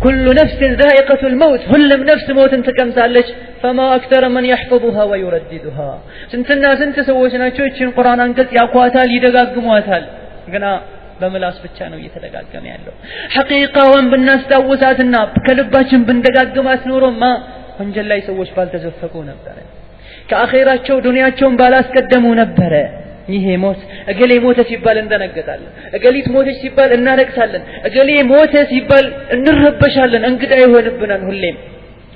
كل نفس ذائقة الموت ሁሉም ነፍስ ሞትን ትቀምሳለች فما أكثر من يحفظها ويرددها ስንትና ስንት ሰዎች ናቸው እቺን ቁርአን አንቀጽ ያቋታል ይደጋግሟታል ግና በመላስ ብቻ ነው እየተደጋገመ ያለው ሐቂቃውን ብናስታውሳትና ከልባችን ብንደጋግማት ኖሮማ ወንጀል ላይ ሰዎች ባልተዘፈቁ ነበር ከአኺራቸው ዱንያቸውን ባላስቀደሙ ነበር ይሄ ሞት እገሌ ሞተ ሲባል እንደነገጣለን እገሊት ሞተች ሲባል እናለቅሳለን እገሌ ሞተ ሲባል እንረበሻለን እንግዳ ይሆንብናል ሁሌም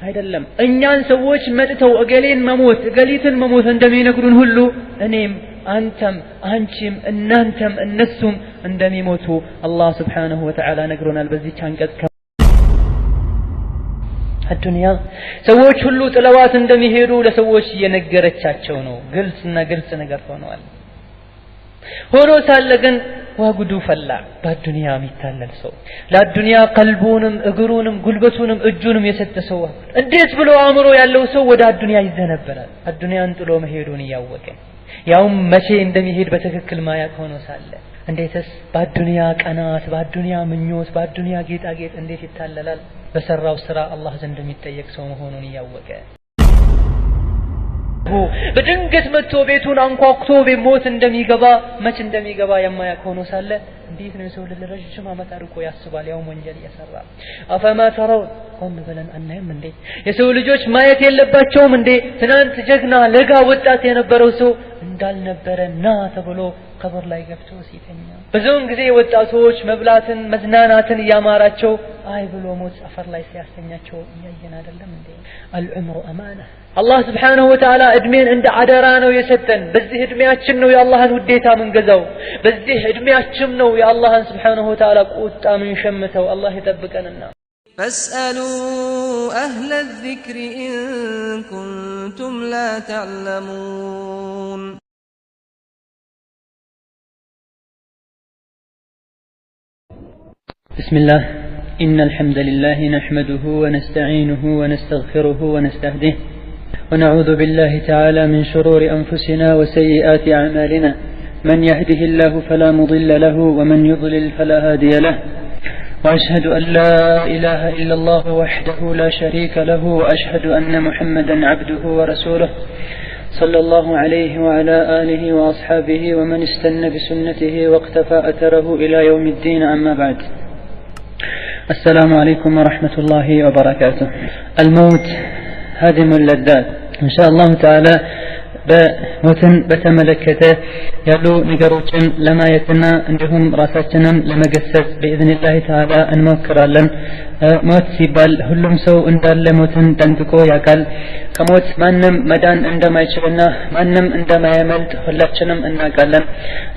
አይደለም እኛን ሰዎች መጥተው እገሌን መሞት እገሊትን መሞት እንደሚነግሩን ሁሉ እኔም አንተም አንቺም እናንተም እነሱም እንደሚሞቱ አላህ Subhanahu Wa Ta'ala ነግሮናል በዚህ አንቀጽ الدنيا ሰዎች ሁሉ ጥለዋት እንደሚሄዱ ለሰዎች እየነገረቻቸው ነው ግልጽ ነገር ሆኗል ሆኖ ሳለ ግን ወጉዱ ፈላ በዱንያ የሚታለል ሰው ለዱንያ ቀልቡንም እግሩንም ጉልበቱንም እጁንም የሰጠ ሰው እንዴት ብሎ አእምሮ ያለው ሰው ወደ ዱንያ ይዘነበራል ዱንያን ጥሎ መሄዱን ያወቀ ያው መቼ እንደሚሄድ በትክክል ማያውቅ ሆኖ ሳለ እንዴትስ በዱንያ ቀናት በዱንያ ምኞት በዱንያ ጌጣጌጥ እንዴት ይታለላል በሰራው ስራ አላህ ዘንድ የሚጠየቅ ሰው መሆኑን ያወቀ በድንገት መጥቶ ቤቱን አንኳኩቶ በሞት እንደሚገባ መች እንደሚገባ የማያውቅ ሆኖ ሳለ እንዴት ነው ሰው ለረጅም ዓመት አርቆ ያስባል ያው ወንጀል ያሰራ አፈማ ተራው ቆም ብለን አናይም እንዴ የሰው ልጆች ማየት የለባቸውም እንዴ ትናንት ጀግና ለጋ ወጣት የነበረው ሰው እንዳልነበረና ተብሎ ቀብር ላይ ገብቶ ሲተኛ በዛውን ጊዜ ወጣቶች መብላትን መዝናናትን ያማራቸው አይ ብሎ ሞት አፈር ላይ ሲያስተኛቸው ያየን አይደለም እንዴ العمر امانه الله سبحانه وتعالى እድሜን እንደ አደራ ነው የሰጠን በዚህ እድሜያችን ነው የአላህን ውዴታ መንገዛው በዚህ እድሜያችን ነው የአላህን سبحانه وتعالى ቁጣ ምን ሸምተው አላህ ይጠብቀንና فاسألوا أهل الذكر إن كنتم لا تعلمون بسم الله إن الحمد لله نحمده ونستعينه ونستغفره ونستهديه ونعوذ بالله تعالى من شرور أنفسنا وسيئات أعمالنا من يهده الله فلا مضل له ومن يضلل فلا هادي له وأشهد أن لا إله إلا الله وحده لا شريك له وأشهد أن محمدا عبده ورسوله صلى الله عليه وعلى آله وأصحابه ومن استنى بسنته واقتفى أثره إلى يوم الدين أما بعد السلام عليكم ورحمة الله وبركاته الموت هادم اللذات إن شاء الله تعالى በሞትን በተመለከተ ያሉ ነገሮችን ለማየትና እንዲሁም ራሳችንን ለመገሰጽ በኢዝኒላህ ተዓላ እንሞክራለን ሞት ሲባል ሁሉም ሰው እንዳለ ሞትን ጠንቅቆ ያውቃል ከሞት ማንም መዳን እንደማይችልና ማንም እንደማያመልጥ ሁላችንም እናውቃለን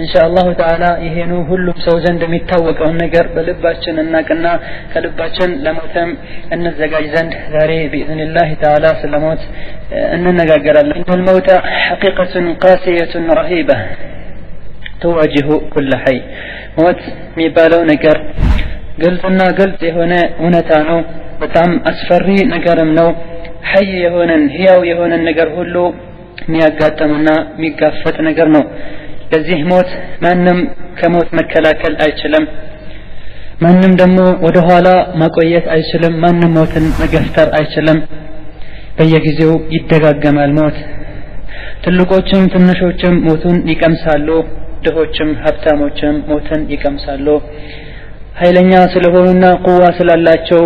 ኢንሻአላህ ተዓላ ይሄኑ ሁሉም ሰው ዘንድ የሚታወቀው ነገር በልባችን እናቅና ከልባችን ለሞትም እንዘጋጅ ዘንድ ዛሬ በኢዝኒላህ ተዓላ ስለሞት እንነጋገራለን الموت حقيقة قاسية رهيبة تواجه كل حي موت ميبالو نجر قلتنا قلت هنا ونتانو بتام أسفري نجرم نو حي هنا هياو هنا النجر هلو ميقاتمنا ميقافت نجر نو لذيه موت ما نم كموت مكلاكل أيشلم ما نم دمو ودهالا ما قويت أيشلم ما نم موتن مقفتر أيشلم በየጊዜው ይደጋገማል ሞት ትልቆችም ትንሾችም ሞቱን ይቀምሳሉ ድሆችም ሀብታሞችም ሞትን ይቀምሳሉ ኃይለኛ ስለሆኑና ቁዋ ስላላቸው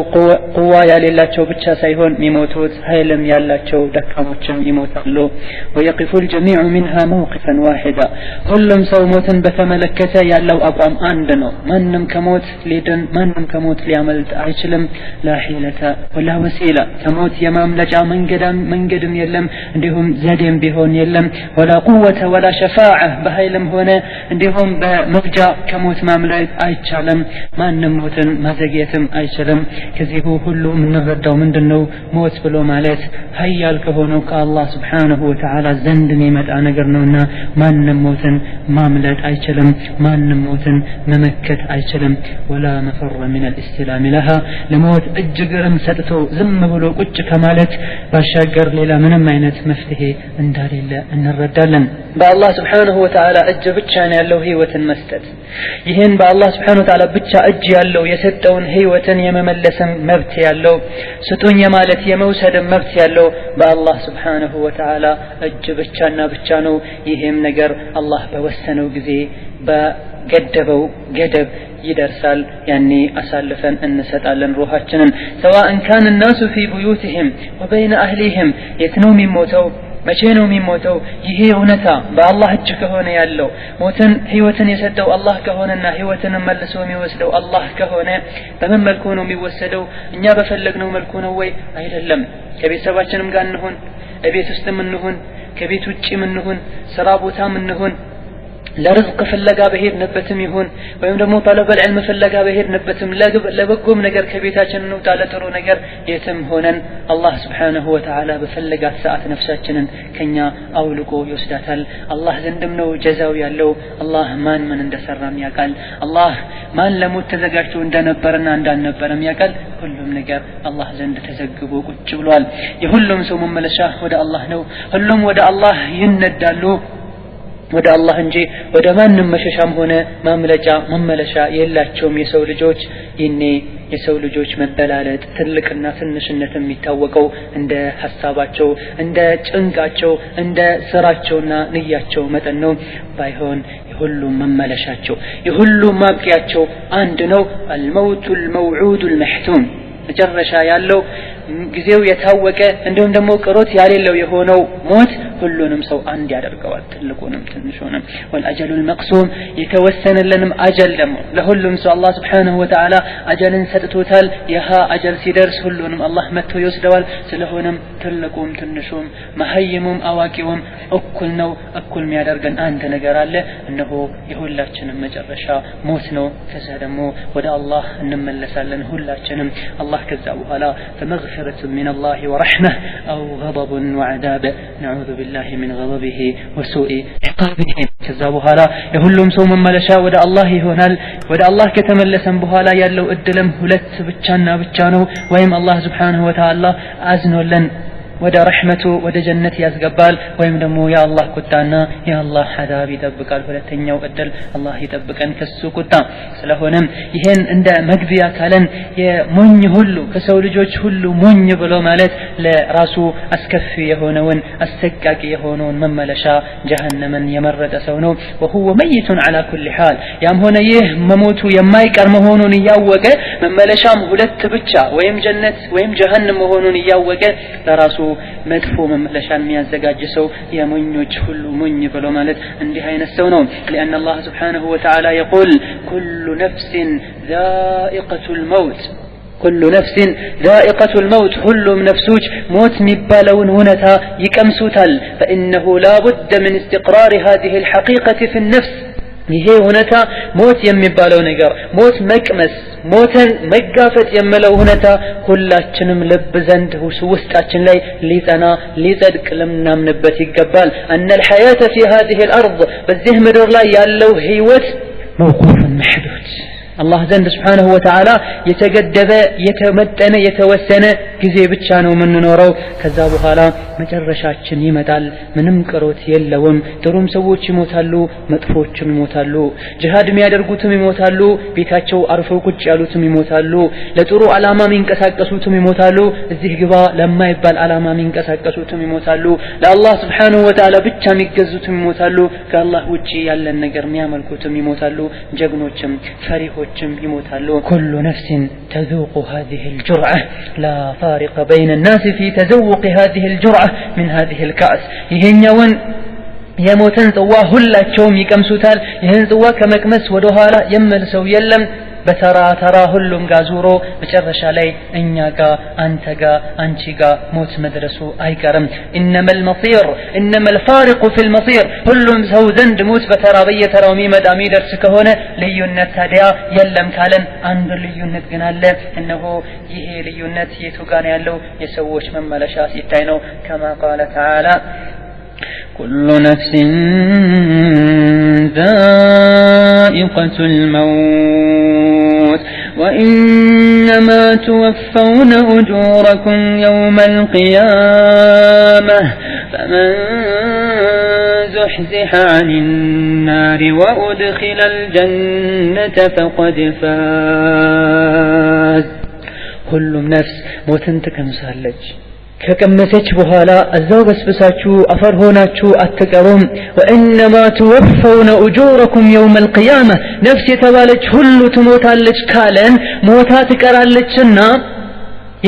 ቁዋ ያሌላቸው ብቻ ሳይሆን የሚሞቱት ኃይልም ያላቸው ደካሞችም ይሞታሉ ويقف الجميع منها موقفا واحدا ሁሉም ሰው ሞትን በተመለከተ ያለው አቋም አንድ ነው ማንንም ከሞት ሊድን ማንንም ከሞት ሊያመልጥ አይችልም لا حيلة ولا وسيلة ከሞት የማምለጫ መንገድም የለም እንዲሁም ዘዴም ቢሆን የለም ولا قوة ولا شفاعة በኃይልም ሆነ እንዲሁም በመግጃ ከሞት ማምለጥ አይቻልም ማንንም ሞትን ማዘግየትም አይችልም ከዚህ ሁሉ ምንረዳው ምንድነው ሞት ብሎ ማለት ኃያል ከሆነው ከአላህ Subhanahu Wa Ta'ala ዘንድ የሚመጣ ነገር ነውና ማንንም ሞትን ማምለጥ አይችልም ማንንም ሞትን መመከት አይችልም ولا مفر من الاستلام لها ለሞት እጅግርም ሰጥቶ ዝም ብሎ ቁጭ ከማለት ባሻገር ሌላ ምንም አይነት መፍትሄ እንደሌለ እንረዳለን በአላህ Subhanahu Wa Ta'ala እጅ ብቻ ነው ያለው ህይወትን መስጠት ይሄን በአላህ Subhanahu Wa Ta'ala ብቻ እጅ ያለው የሰጠውን ህይወትን የመመለስ መብት ያለው ስጡኝ ማለት የመውሰድ መብት ያለው በአላህ Subhanahu Wa Ta'ala እጅ ብቻና ብቻ ነው ይሄም ነገር አላህ በወሰነው ጊዜ በገደበው ገደብ ይደርሳል ያኔ አሳልፈን እንሰጣለን ሩሃችንን سواء كان الناس في بيوتهم وبين اهلهم የትነው የሚሞተው መቼ ነው የሚሞተው ይሄ እውነታ በአላህ እጅ ከሆነ ያለው ሞትን ህይወትን የሰጠው አላህ ከሆነና ህይወትን መልሶ የሚወስደው አላህ ከሆነ በምን መልኩ ነው የሚወሰደው እኛ በፈለግነው መልኩ ነው ወይ አይደለም ከቤተሰባችንም ጋር እንሆን እቤት ውስጥም እንሆን ከቤት ውጪም እንሆን ስራ ቦታም እንሆን ለርዝቅ ፍለጋ በሄድንበትም ይሁን ወይም ደግሞ ጠለበል ዒልም ፍለጋ በሄድንበትም ለበጎም ነገር ከቤታችን ነው ታለጥሩ ነገር የትም ሆነን አላህ Subhanahu Wa Ta'ala በፈለጋት ሰዓት ነፍሳችንን ከኛ አውልቆ ይወስዳታል አላህ ዘንድም ነው ጀዛው ያለው አላህ ማን እንደሰራም ያውቃል አላህ ማን ለሞት ተዘጋጅቶ እንደነበርና እንዳልነበረም ያውቃል ሁሉም ነገር አላህ ዘንድ ተዘግቦ ቁጭ ብሏል የሁሉም ሰው መመለሻ ወደ አላህ ነው ሁሉም ወደ አላህ ይነዳሉ ወደ አላህ እንጂ ወደ ማንንም መሸሻም ሆነ ማምለጫ መመለሻ የላቸውም የሰው ልጆች ይኔ የሰው ልጆች መበላለጥ ትልቅና ትንሽነት የሚታወቀው እንደ ሐሳባቸው እንደ ጭንቃቸው እንደ ስራቸውና ንያቸው መጠን ነው ባይሆን የሁሉም መመለሻቸው የሁሉም ማብቂያቸው አንድ ነው الموت الموعود المحتوم መጨረሻ ያለው ጊዜው የታወቀ እንደውም ደግሞ ቅሮት ያሌለው የሆነው ሞት ሁሉንም ሰው አንድ ያደርገዋል ትልቁንም ትንሹንም والأجل المقسوم የተወሰነልንም አጀል ደግሞ ለሁሉም ሰው አላህ Subhanahu Wa Ta'ala አጀልን ሰጥቶታል ያህ አጀል ሲደርስ ሁሉንም አላህ መጥቶ ይወስደዋል ስለሆነም ትልቁም ትንሹም መሐይሙም አዋቂውም እኩል ነው እኩል የሚያደርገን አንድ ነገር አለ እነሆ የሁላችንም መጨረሻ ሞት ነው ከዛ ደግሞ ወደ አላህ እንመለሳለን ሁላችንም አላህ ከዛ በኋላ فمغفرة من الله ورحمة أو غضب وعذاب نعوذ بالله من غضبه وسوء عقابه ከዛ በኋላ የሁሉም ሰው መመለሻ ወደ አላህ ይሆናል ወደ አላህ ከተመለሰን በኋላ ያለው እድልም ሁለት ብቻና ብቻ ነው ወይም አላህ Subhanahu Wa Ta'ala አዝኖለን ወደ ረህመቱ ወደ ጀነት ያስገባል ወይም ደግሞ ያ አላህ ቁጣና ያ አላህ ሐዳብ ይጠብቃል ሁለተኛው እድል አላህ ይጠብቀን ከሱ ቁጣ ስለሆነም ይሄን እንደ መግቢያ ካለን የሞኝ ሁሉ ከሰው ልጆች ሁሉ ሞኝ ብሎ ማለት ለራሱ አስከፊ የሆነውን አሰቃቂ የሆነውን መመለሻ ጀሃነምን የመረጠ ሰው ነው وهو ميت على كل حال ያም ሆነ ይህ መሞቱ የማይቀር መሆኑን ያወቀ መመለሻም ሁለት ብቻ ወይም ጀነት ወይም ጀሃነም መሆኑን ያወቀ ለራሱ መጥፎ መመለሻን የሚያዘጋጅ ሰው የሞኞች ሁሉ ሞኝ ብሎ ማለት እንዲህ አይነት ሰው ነው لأن الله سبحانه وتعالى يقول كل نفس ذائقة الموت كل نفس ذائقة الموت كل نفسوج موت مبالون هنتا يكمسوتال فإنه لا بد من استقرار هذه الحقيقة في النفس ይሄ ሁነታ ሞት የሚባለው ነገር ሞት መቅመስ ሞትን መጋፈጥ የመለው ሁነታ ሁላችንም ልብ ዘንድ ውስጣችን ላይ ሊጠና ሊጸድቅ ለምናምንበት ይገባል أن الحياة في هذه الأرض በዚህ ምድር ላይ ያለው ህይወት موقوف محدود الله ዘንድ Subhanahu Wa Ta'ala የተገደበ የተመጠነ የተወሰነ ጊዜ ብቻ ነው የምንኖረው ከዛ በኋላ መጨረሻችን ይመጣል ምንም ቅሮት የለውም ጥሩም ሰዎች ይሞታሉ መጥፎችም ይሞታሉ ጂሃድ የሚያደርጉትም ይሞታሉ ቤታቸው አርፈው ቁጭ ያሉትም ይሞታሉ ለጥሩ ዓላማ የሚንቀሳቀሱትም ይሞታሉ እዚህ ግባ ለማይባል ዓላማ የሚንቀሳቀሱትም ይሞታሉ ለአላህ Subhanahu Wa Ta'ala ብቻ የሚገዙትም ይሞታሉ ከአላህ ውጪ ያለን ነገር የሚያመልኩትም ይሞታሉ ጀግኖችም ፈሪሆችም يموتالو كل نفس تذوق هذه الجرعة لا فارق بين الناس في تذوق هذه الجرعة من هذه الكأس يهنيون يموتن طوا ሁላቸውም ይቀምሱታል ይሄን ጽዋ ከመቅመስ ወደ ኋላ የመልሰው የለም በተራ ተራ ሁሉም ጋር ዙሮ መጨረሻ ላይ እኛ ጋር አንተ ጋር አንቺ ጋር ሞት መድረሱ አይቀርም انما المصير انما الفارق في المصير ሁሉም ሰው ዘንድ ሞት በተራ በየተራው የሚመጣ የሚደርስ ከሆነ ልዩነት ታዲያ የለም ካለን አንድ ልዩነት ግን አለ እነሆ ይሄ ልዩነት የቱ ጋር ያለው የሰዎች መመለሻ ሲታይ ነው كما قال تعالى كل نفس ذائقة الموت وإنما توفون أجوركم يوم القيامة فمن زحزح عن النار وأدخل الجنة فقد فاز كل نفس موتن تكمسالج ከቀመሰች በኋላ እዛው በስብሳችሁ አፈር ሆናችሁ አትቀሩም وانما توفون اجوركم يوم القيامه ነፍስ የተባለች ሁሉ ትሞታለች ካለን ሞታ ትቀራለችና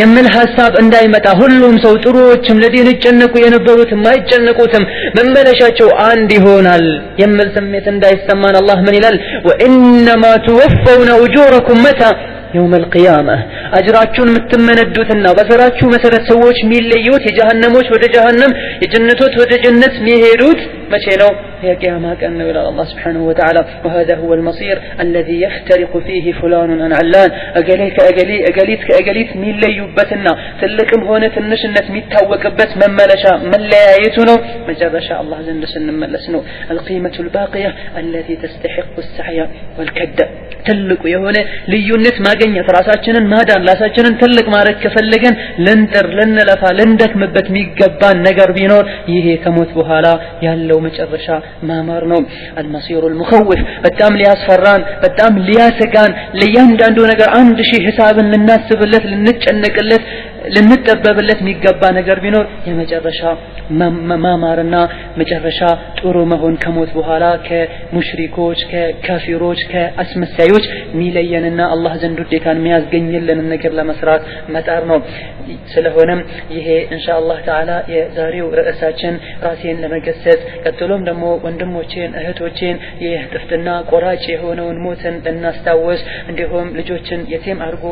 የምን ሐሳብ እንዳይመጣ ሁሉም ሰው ጥሩዎችም ለዲን ይጨነቁ የነበሩት ማይጨነቁትም መመለሻቸው አንድ ይሆናል የምን ስሜት እንዳይሰማን አላህ ምን ይላል وانما توفون اجوركم متى يوم القيامة أجراتكم متمندوتنا بسراتكم مسرت سووش ميليوت يجهنموش وده جهنم يجنتوت وده جنت ميهيروت ما شينو هي قيامة كأنه إلى الله سبحانه وتعالى وهذا هو المصير الذي يفترق فيه فلان عن علان أقليت ميليوبتنا تلكم هونة النشنة ميتاوكبت من ملشا من لا يتنو مجرد شاء الله زند سن ملسنو القيمة الباقية التي تستحق السعي والكد تلك يهونه ليونت ما ገኘት ራሳችንን ማዳን ራሳችንን ትልቅ ማረክ ከፈለገን ለንጥር ለነለፋ ለንደክምበት የሚገባን ነገር ቢኖር ይሄ ከሞት በኋላ ያለው መጨረሻ ማማር ነው المصير المخوف በጣም ሊያስፈራን በጣም ሊያሰጋን ለእያንዳንዱ ነገር 1000 ሂሳብን ልናስብለት ልንጨነቅለት ልንጠበብለት የሚገባ ነገር ቢኖር የመጨረሻ ማማርና መጨረሻ ጥሩ መሆን ከሞት በኋላ ከሙሽሪኮች ከካፊሮች ከአስመሳዮች ሚለየንና አላህ ዘንድ ውዴታን የሚያስገኝልን ነገር ለመስራት መጣር ነው ስለሆነም ይሄ ኢንሻአላህ ተዓላ የዛሬው ርዕሳችን ራሴን ለመገሰጽ ቀጥሎም ደግሞ ወንድሞቼን እህቶቼን የጥፍጥና ቆራጭ የሆነውን ሞትን ለናስታወስ እንዲሁም ልጆችን የቲም አርጎ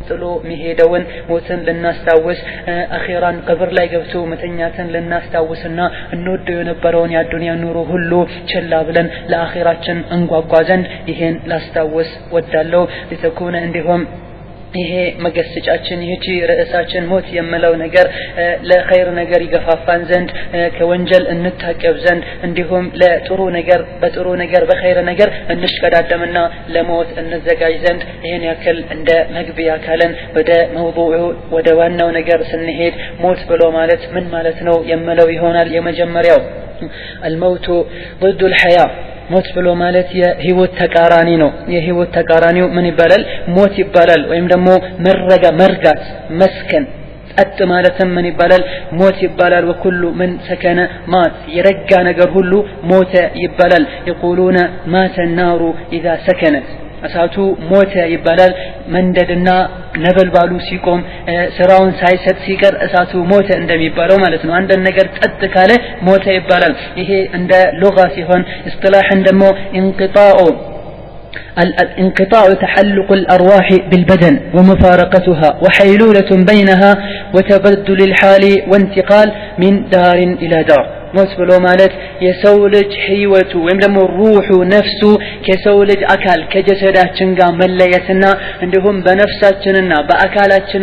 ጥሎ መሄደውን ሞትን ለናስታወስ አኺራን ቀብር ላይ ገብቶ መተኛትን ለናስታወስና እንወደው የነበረውን የዱንያ ኑሮ ሁሉ ቸላ ብለን ለአኺራችን እንጓጓ ዘንድ ይሄን ላስታወስ ወዳለው ለተኮነ እንዲሁም ይሄ መገሰጫችን ይህቺ ርዕሳችን ሞት የምለው ነገር ለኸይር ነገር ይገፋፋን ዘንድ ከወንጀል እንታቀብ ዘንድ እንዲሁም ለጥሩ ነገር በጥሩ ነገር በኸይር ነገር እንሽቀዳደምና ለሞት እንዘጋጅ ዘንድ ይሄን ያክል እንደ መግቢያ ካለን ወደ መውዱዑ ወደ ዋናው ነገር ስንሄድ ሞት ብሎ ማለት ምን ማለት ነው የምለው ይሆናል የመጀመሪያው الموت ضد الحياة ሞት ብሎ ማለት የህይወት ተቃራኒ ነው የህይወት ተቃራኒው ምን ይባላል ሞት ይባላል ወይም ደግሞ መርጋት መስከን አጥ ማለትም ምን ይባላል ሞት ይባላል وكل من سكن مات የረጋ ነገር ሁሉ ሞተ ይባላል يقولون مات النار اذا سكنت እሳቱ ሞተ ይባላል መንደድና ነበልባሉ ሲቆም ስራውን ሳይሰጥ ሲቀር እሳቱ ሞተ እንደሚባለው ማለት ነው አንድ ነገር ጠጥ ካለ ሞተ ይባላል ይሄ እንደ ሉጋ ሲሆን اصطلاحا ደግሞ انقطاع تحلق الأرواح بالبدن ومفارقتها وحيلولة بينها وتبدل الحال وانتقال من دار إلى دار ሞት ብሎ ማለት የሰው ልጅ ህይወቱ ወይም ደግሞ ሩሑ ነፍሱ ከሰው ልጅ አካል ከጀሰዳችን ጋር መለየትና እንዲሁም በነፍሳችንና በአካላችን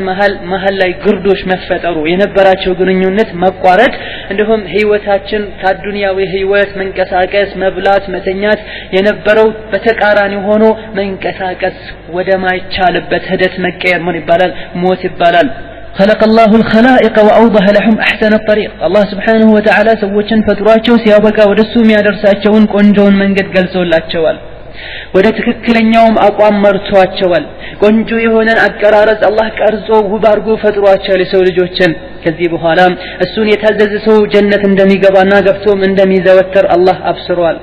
መሃል ላይ ግርዶሽ መፈጠሩ የነበራቸው ግንኙነት መቋረጥ እንዲሁም ህይወታችን ከዱንያዊ ህይወት መንቀሳቀስ መብላት መተኛት የነበረው በተቃራኒ ሆኖ መንቀሳቀስ ወደ ማይቻልበት ሂደት መቀየር ምን ይባላል ሞት ይባላል خلق الله الخلائق وأوضح لهم أحسن الطريق الله سبحانه وتعالى سوّچن فتراچو ሲያበቃ ወደሱ የሚያደርሳቸውን ቆንጆውን መንገድ ገልጾላቸዋል ወደ ትክክለኛውም አቋም መርቷቸዋል ቆንጆ የሆነን አቀራረጽ አላህ ቀርጾ ውብ አድርጎ ፈጥሯቸዋል የሰው ልጆችን ከዚህ በኋላ እሱን የታዘዘ ሰው ጀነት እንደሚገባና ገብቶም እንደሚዘወተር አላህ አብስሯል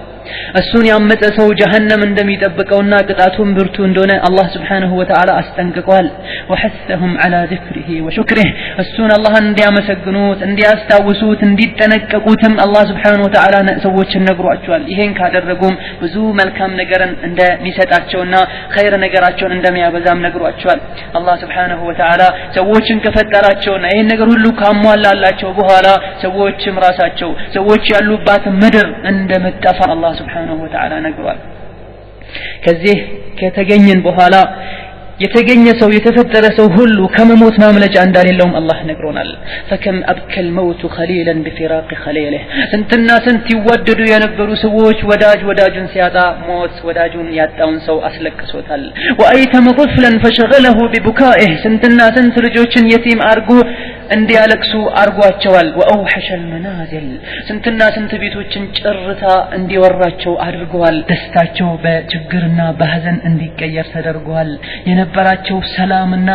እሱን ያመፀ ሰው ጀሃነም እንደሚጠብቀውና ቅጣቱን ብርቱ እንደሆነ አላህ Subhanahu Wa Ta'ala አስጠንቅቋል وحثهم على ذكره وشكره እሱን አላህን እንዲያመሰግኑት እንዲያስታውሱት እንዲጠነቀቁትም አላህ Subhanahu Wa Ta'ala ሰዎችን ነግሯቸዋል ይሄን ካደረጉም ብዙ መልካም ነገርን እንደሚሰጣቸውና ኸይር ነገራቸውን እንደሚያበዛም ነግሯቸዋል አላህ Subhanahu Wa Ta'ala ሰዎችን ከፈጠራቸውና ይሄን ነገር ሁሉ ካሟላላቸው በኋላ ሰዎችም ራሳቸው ሰዎች ያሉባት ምድር እንደመጣፋ አላህ سبحانه وتعالى نقول كذيه كتجنن بحالا የተገኘ ሰው የተፈጠረ ሰው ሁሉ ከመሞት ማምለጫ እንዳሌለውም አላህ ነግሮናል فكم ابكى الموت خليلا بفراق خليله ስንትና ስንት ይወደዱ የነበሩ ሰዎች ወዳጁን ሲያጣ ሞት ወዳጁን ያጣውን ሰው አስለቅሶታል وايتم طفلا فشغله ببكائه ስንትና ስንት ልጆችን የቲም አርጎ እንዲያለቅሱ አርጓቸዋል ወአውሐሸ المنازل ስንትና ስንት ቤቶችን ጭርታ እንዲወራቸው አድርገዋል ደስታቸው በችግርና በሐዘን እንዲቀየር ተደርጓል የነበራቸው ሰላምና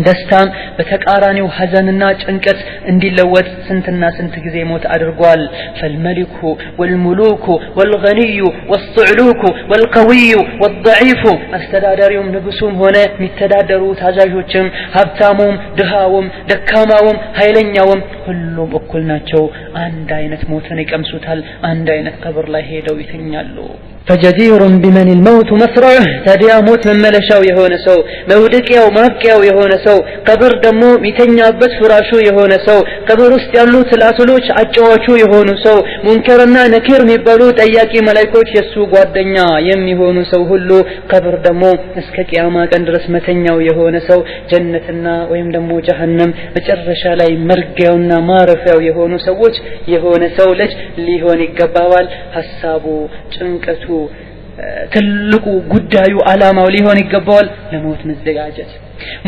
ደስታም በተቃራኒው ሐዘንና ጭንቀት እንዲለወጥ ስንትና ስንት ጊዜ ሞት አድርጓል فالملك والملوك والغني والصعلوك والقوي والضعيف አስተዳዳሪውም ንጉሱም ሆነ የሚተዳደሩ ታዛዦችም ሀብታሙም ድሃውም ደካማውም ኃይለኛውም ሁሉም እኩል ናቸው አንድ አይነት ሞትን ይቀምሱታል አንድ አይነት ቀብር ላይ ሄደው ይተኛሉ فجدير بمن الموت مسرعه تديا موت مملشاو يهونه سو مودقياو مابقياو يهونه سو قبر دمو ميتኛበት ፍራሹ የሆነ ሰው ቀብር ውስጥ ያሉ ትላትሎች አጫዋቹ የሆኑ ሰው ሙንከርና ነኪር የሚባሉ ጠያቂ መላእክቶች የሱ ጓደኛ የሚሆኑ ሰው ሁሉ ቀብር ደሞ እስከ ቂያማ ቀን ድረስ መተኛው የሆነ ሰው ጀነትና ወይም ደሞ ጀሃነም መጨረሻ ላይ መርጊያውና ማረፊያው የሆኑ ሰዎች የሆነ ሰው ልጅ ሊሆን ይገባዋል ሐሳቡ ጭንቀቱ ትልቁ ጉዳዩ አላማው ሊሆን ይገባዋል ለሞት መዘጋጀት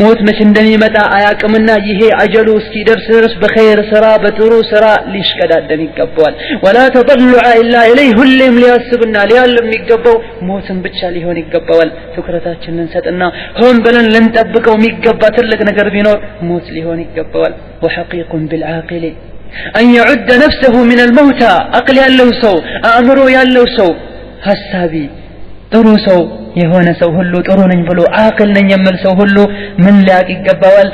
ሞት መቼ እንደሚመጣ አያቅምና ይሄ አጀሉ እስኪደርስ ድረስ በኸይር ስራ በጥሩ ስራ ሊሽቀዳደም ይገባዋል ወላ ተضلع الا اليه ሁሌም ሊያስብና ሊያልም ይገባው ሞትን ብቻ ሊሆን ይገባዋል ትኩረታችንን ሰጥና ሆን ብለን ልንጠብቀው የሚገባ ትልቅ ነገር ቢኖር ሞት ሊሆን ይገባዋል وحقيق بالعاقل أن يعد نفسه من الموتى أقل ያለው ሰው አእምሮ ያለው ሰው ሐሳቢ ጥሩ ሰው የሆነ ሰው ሁሉ ጥሩ ነኝ ብሎ አቅል ነኝ የሚል ሰው ሁሉ ምን ሊያቅ ይገባዋል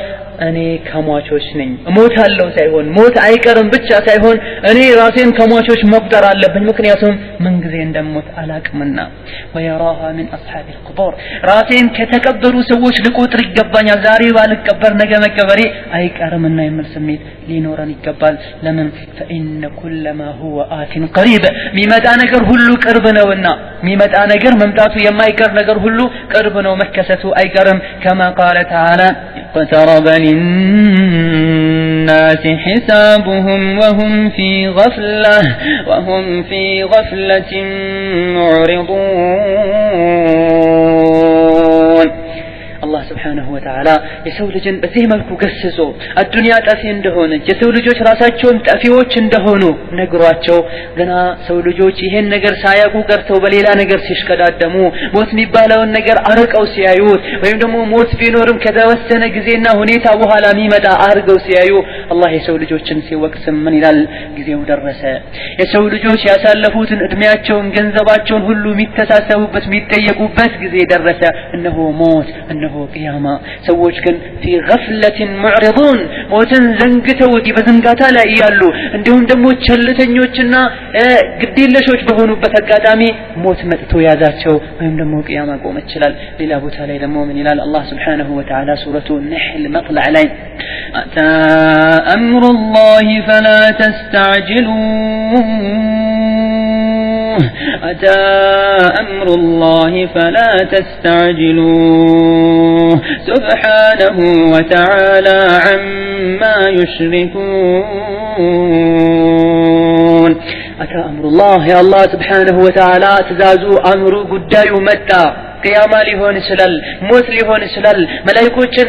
እኔ ከሟቾች ነኝ ሞታለሁ ሳይሆን ሞት አይቀርም ብቻ ሳይሆን እኔ ራሴን ከሟቾች መቁጠር አለብኝ ምክንያቱም ምን ጊዜ እንደሞት አላቅምና ويراها من اصحاب القبور ራሴን ከተቀበሩ ሰዎች ልቆጥር ይገባኛል ዛሬ ባልቀበር ነገ መቀበሬ አይቀርምና የሚል ስሜት ሊኖረን ይገባል ለምን فإن كل ما هو آت قريب ሚመጣ ነገር ሁሉ ቅርብ ነውና ሚመጣ ነገር መምጣቱ የማይቀር ነገር ሁሉ ቅርብ ነው መከሰቱ አይቀርም كما قال تعالى اقترب للناس حسابهم وهم في غفلة معرضون الله سبحانه وتعالى የሰው ልጅን በዚህ መልኩ ገስጾ አዱንያ ጣፊ እንደሆነ የሰው ልጆች ራሳቸውን ጣፊዎች እንደሆኑ ነግሯቸው ገና ሰው ልጆች ይሄን ነገር ሳያውቁ ቀርተው በሌላ ነገር ሲሽከዳደሙ ሞት የሚባለውን ነገር አርቀው ሲያዩት ወይም ደግሞ ሞት ቢኖርም ከተወሰነ ጊዜና ሁኔታ በኋላ የሚመጣ አርገው ሲያዩ አላህ የሰው ልጆችን ሲወቅስ ምን ይላል ጊዜው ደረሰ የሰው ልጆች ያሳለፉትን እድሜያቸውን ገንዘባቸውን ሁሉ የሚተሳሰቡበት የሚጠየቁበት ጊዜ ደረሰ እነሆ ሞት እነሆ ቂያማ ሰዎች ግን في غفلة معرضون ሞትን ዘንግተው በዝንጋታ ላይ ያሉ እንዲሁም ደግሞ ቸልተኞችና ግዴለሾች በሆኑበት አጋጣሚ ሞት መጥቶ ያዛቸው ወይም ደግሞ ቂያማ ቆመ ይችላል ሌላ ቦታ ላይ ደግሞ ምን ይላል አላህ Subhanahu Wa Ta'ala ሱረቱ النحل መጥለዕ ላይ أتى أمر الله فلا تستعجلوه أتى أمر الله فلا تستعجلوه سبحانه وتعالى عما يشركون أتى أمر الله يا الله سبحانه وتعالى تزازو أمر قدايو متى قياما ሊሆን ይችላል ሞት ሊሆን ይችላል መላእክቶችን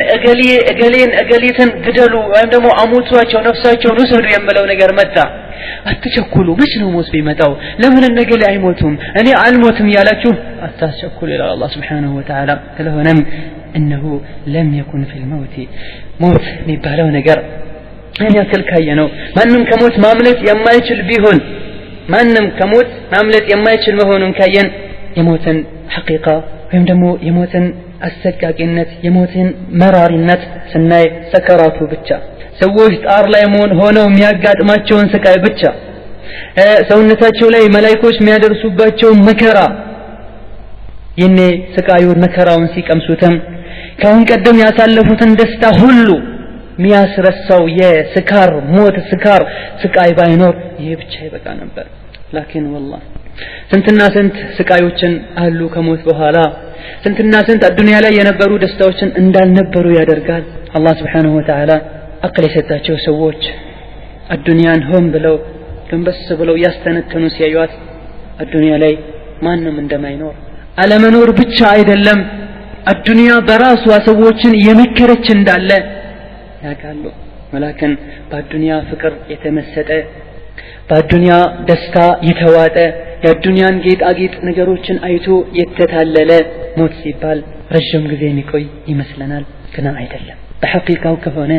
እገሌትን ግደሉ ወይም ደግሞ አሞቷቸው ነፍሳቸውን ውሰዱ የሚለው ነገር መጣ አትቸኩሉ መች ነው ሞት ቢመጣው ለምን ነገ ላይ አይሞቱም እኔ አልሞትም ያላችሁ አታቸኩሉ ኢላ አላህ Subhanahu Wa Ta'ala ስለሆነም انه لم يكن في الموت ሞት የሚባለው ነገር እኛ ከልካየ ነው ማንንም ከሞት ማምለጥ የማይችል ቢሆን ማንንም ከሞት ማምለጥ የማይችል መሆኑን ካየን የሞትን ሐቂቃ ወይም ደግሞ የሞትን አሰቃቂነት የሞትን መራሪነት ስናይ ሰከራቱ ብቻ ሰዎች ጣር ላይ ሆነው የሚያጋጥማቸውን ስቃይ ብቻ ሰውነታቸው ላይ መላእክቶች የሚያደርሱባቸው መከራ ይኔ ስቃዩን መከራውን ሲቀምሱትም ከአሁን ቀደም ያሳለፉትን ደስታ ሁሉ ሚያስረሳው የስካር ሞት ስቃይ ባይኖር ይሄ ብቻ ይበቃ ነበር ላኪን والله ስንትና ስንት ስቃዮችን አሉ ከሞት በኋላ ስንትና ስንት አዱንያ ላይ የነበሩ ደስታዎችን እንዳልነበሩ ያደርጋል አላህ Subhanahu Wa Ta'ala አቅል የሰጣቸው ሰዎች አዱንያን ሆም ብለው ገንበስ ብለው ያስተነተኑ ሲያዩት አዱንያ ላይ ማንንም እንደማይኖር አለመኖር ብቻ አይደለም አዱንያ በራሷ ሰዎችን የመከረች እንዳለ ያውቃሉ ولكن በአዱንያ ፍቅር የተመሰጠ በአዱንያ ደስታ የተዋጠ የአዱንያን ጌጣጌጥ ነገሮችን አይቶ የተታለለ ሞት ሲባል ረጅም ጊዜ የሚቆይ ይመስለናል ግን አይደለም በሐቂቃው ከሆነ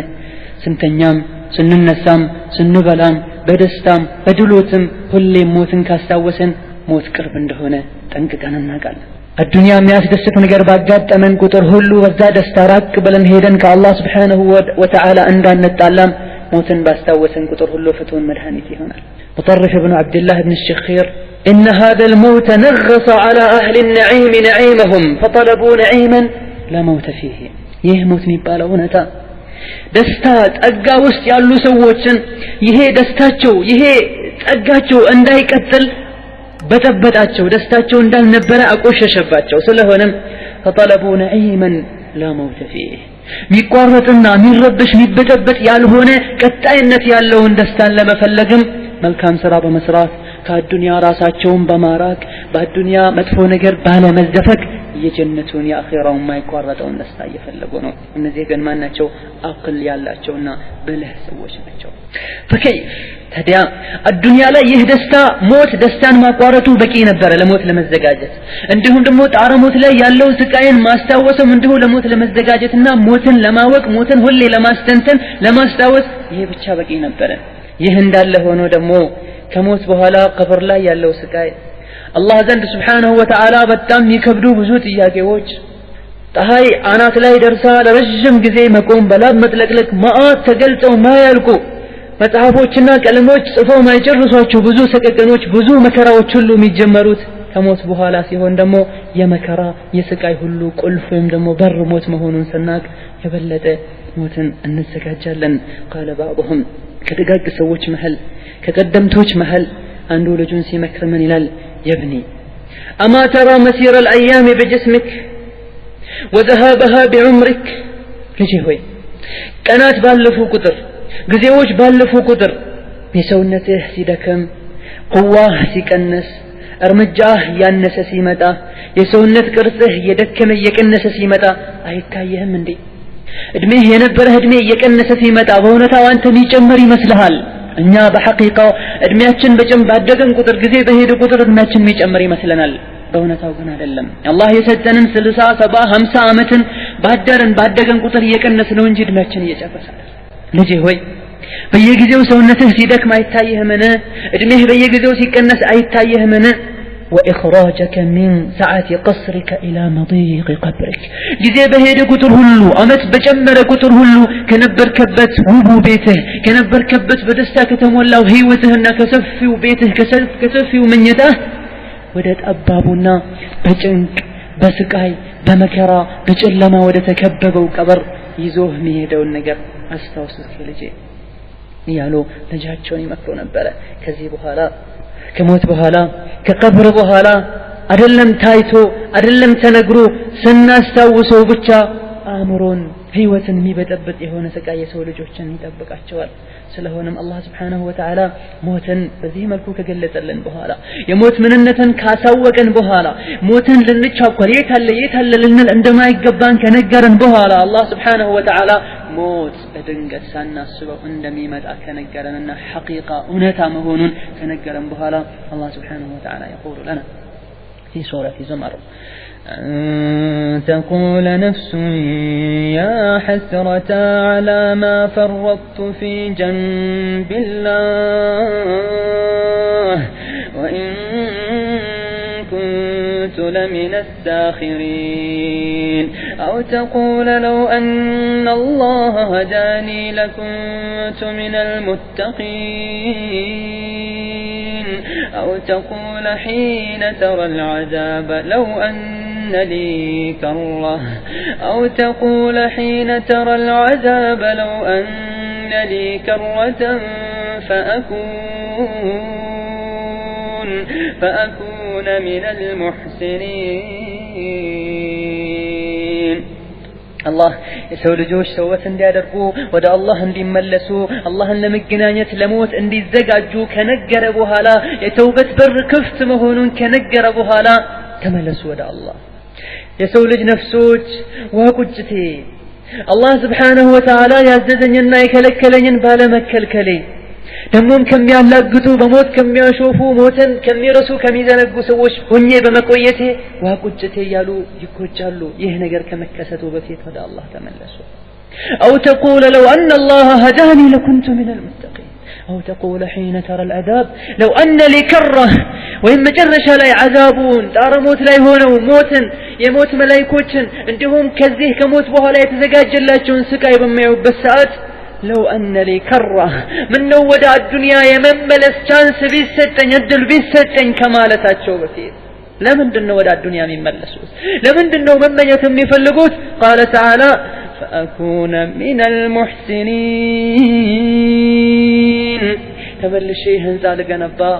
ስንተኛም ስንነሳም ስንበላም በደስታም በድሎትም ሁሌም ሞትን ካስታወሰን ሞት ቅርብ እንደሆነ ጠንቅቀን እናውቃለን አዱንያ የሚያስደስት ነገር ባጋጠመን ቁጥር ሁሉ በዛ ደስታ ራቅ ብለን ሄደን ከአላህ Subhanahu Wa Ta'ala እንዳንጣላም ሞትን ባስታወሰን ቁጥር ሁሉ ፍቱን መድኃኒት ይሆናል مطرف ابن عبد الله بن الشخير إن هذا الموت نغص على أهل النعيم نعيمهم فطلبوا نعيما لا موت فيه يهموت የሚባለው እውነታ ደስታ ጸጋ ውስጥ ያሉ ሰዎችን ይሄ ደስታቸው ይሄ ጸጋቸው እንዳይቀጥል በተበጣቸው ደስታቸው እንዳልነበረ አቆሸሸባቸው ስለሆነም فطلبوا نعيما لا موت فيه ሚቋረጥና ሚረብሽ ሚበጠበጥ ያልሆነ ቀጣይነት ያለውን ደስታን ለመፈለግም መልካም ሥራ በመስራት ከአዱንያ ራሳቸውን በማራቅ በአዱንያ መጥፎ ነገር ባለመዘፈቅ የጀነቱን የአኺራውን ማይቋረጠውን ደስታ እየፈለጉ ነው እነዚህ ግን ማናቸው አቅል ያላቸውና ብልህ ሰዎች ናቸው فكيف ታዲያ አዱንያ ላይ ይህ ደስታ ሞት ደስታን ማቋረጡ በቂ ነበር ለሞት ለመዘጋጀት እንዲሁም ደግሞ ጣረሞት ላይ ያለው ስቃይን ማስታወስም እንዲሁ ለሞት ለመዘጋጀትና ሞትን ለማወቅ ሞትን ሁሌ ለማስተንተን ለማስታወስ ይሄ ብቻ በቂ ነበር ይህ እንዳለ ሆኖ ደግሞ ከሞት በኋላ ቀብር ላይ ያለው ስቃይ አላህ ዘንድ Subhanahu Wa Ta'ala በጣም ይከብዱ ብዙ ጥያቄዎች ፀሐይ አናት ላይ ደርሳ ለረጅም ጊዜ መቆም በላብ መጥለቅለቅ ማአት ተገልጸው ማያልቁ መጽሐፎችና ቀለሞች ጽፈው ማይጨርሷቸው ብዙ ሰቀቀኖች ብዙ መከራዎች ሁሉ የሚጀመሩት ከሞት በኋላ ሲሆን ደግሞ የመከራ የስቃይ ሁሉ ቁልፍ ወይም ደግሞ በር ሞት መሆኑን ስናቅ የበለጠ ሞትን እንዘጋጃለን قال بعضهم ከደጋግ ሰዎች መሃል ከቀደምቶች መሃል አንዱ ልጁን ሲመክር ምን ይላል يبني أما ترى مسير الأيام بجسمك وذهابها بعمرك ልጄ ሆይ ቀናት ባለፉ ቁጥር ጊዜዎች ባለፉ ቁጥር የሰውነትህ ሲደከም ቁዋህ ሲቀንስ እርምጃህ ያነሰ ሲመጣ የሰውነት ቅርጽህ የደከመ የቀነሰ ሲመጣ አይታየህም እንዴ እድሜህ የነበረህ እድሜ የቀነሰ ሲመጣ በእውነታው አንተን ይጨመር ይመስልሃል እኛ በሐቂቃው እድሜያችን ባደገን ቁጥር ጊዜ በሄደ ቁጥር እድሜያችን የሚጨመር ይመስለናል በእውነታው ግን አይደለም አላህ የሰጠንን 60 70 50 ዓመትን ባደገን ቁጥር እየቀነስነው እንጂ እድሜያችን እየጨመረ ልጄ ሆይ በየጊዜው ሰውነትህ ሲደክም አይታየህምን እድሜህ በየጊዜው ሲቀነስ አይታየህምን وإخراجك من ساعة قصرك إلى مضيق قبرك جزي بهيد قطر هلو أمت بجمر قطر هلو كنبر كبت وبو بيته كنبر كبت بدستا كتمولا وهيوتهن كسفي وبيته كسفي ومن يده ودت أبابنا بجنك بسكاي بمكرا بجلما ودت كببو كبر يزوه ميهدو النقر أستوسك لجي يالو لجاتشوني مكرو نبرا كذي بخالا ከሞት በኋላ ከቀብር በኋላ አይደለም ታይቶ አይደለም ተነግሮ ስናስታውሰው ብቻ አእምሮን ህይወትን የሚበጠብጥ የሆነ ስቃይ የሰው ልጆችን ይጠብቃቸዋል ስለሆነም አላህ Subhanahu Wa Ta'ala ሞትን በዚህ መልኩ ከገለጸልን በኋላ የሞት ምንነትን ካሳወቀን በኋላ ሞትን ልንቻኮል የታለ ልንል እንደማይገባን ከነገረን በኋላ አላህ Subhanahu Wa Ta'ala ሞት በድንገት ሳናስበው እንደሚመጣ ከነገረንና ሐቂቃ እውነታ መሆኑን ከነገረን በኋላ አላህ Subhanahu Wa Ta'ala يقول لنا في سورة زمر تقول نفس يا حسرة على ما فرطت في جنب الله وإن كنت لمن الساخرين أو تقول لو أن الله هداني لكنت من المتقين أو تقول حين ترى العذاب لو أن لي كرة أو تقول حين ترى العذاب لو أن لي كرة فأكون من المحسنين الله የሰው ልጆች ተውበት እንዲያደርጉ ወደ አላህ እንዲመለሱ አላህን ለመገናኘት ለሞት እንዲዘጋጁ ከነገረ በኋላ የተውበት በር ክፍት መሆኑን ከነገረ በኋላ ተመለሱ ወደ አላህ የሰው ልጅ ነፍሶች ወቁጭቴ الله سبحانه وتعالى يعززنينا يكلكلنين ባለመከልከሌ ደሞም ከሚያላግጡ በሞት ከሚያሾፉ ሞተን ከሚረሱ ከሚዘነጉ ሰዎች ሆኜ በመቆየቴ ዋቁጭቴ ያሉ ይቆጫሉ ይህ ነገር ከመከሰቱ በፊት ወደ አላህ ተመለሱ أو تقول لو أن الله هداني لكنت من المتقين أو تقول حين ترى العذاب لو أن لي كرة وإن مجرش لا عذابون دار موت لا يهونوا موتا يموت ملايكوتشن عندهم كذيه كموت بها لا يتزقاج جلاتشون سكاي بميعوا بالساعات لو أن لي كرة من نودع الدنيا يمملس شانس بيستن يدل بيستن كمالتات شوفتين لمن دن نودع الدنيا من ملسوس لمن دن نو من يتم يفلقوت قال تعالى فأكون من المحسنين تملشي هنزا لقنبا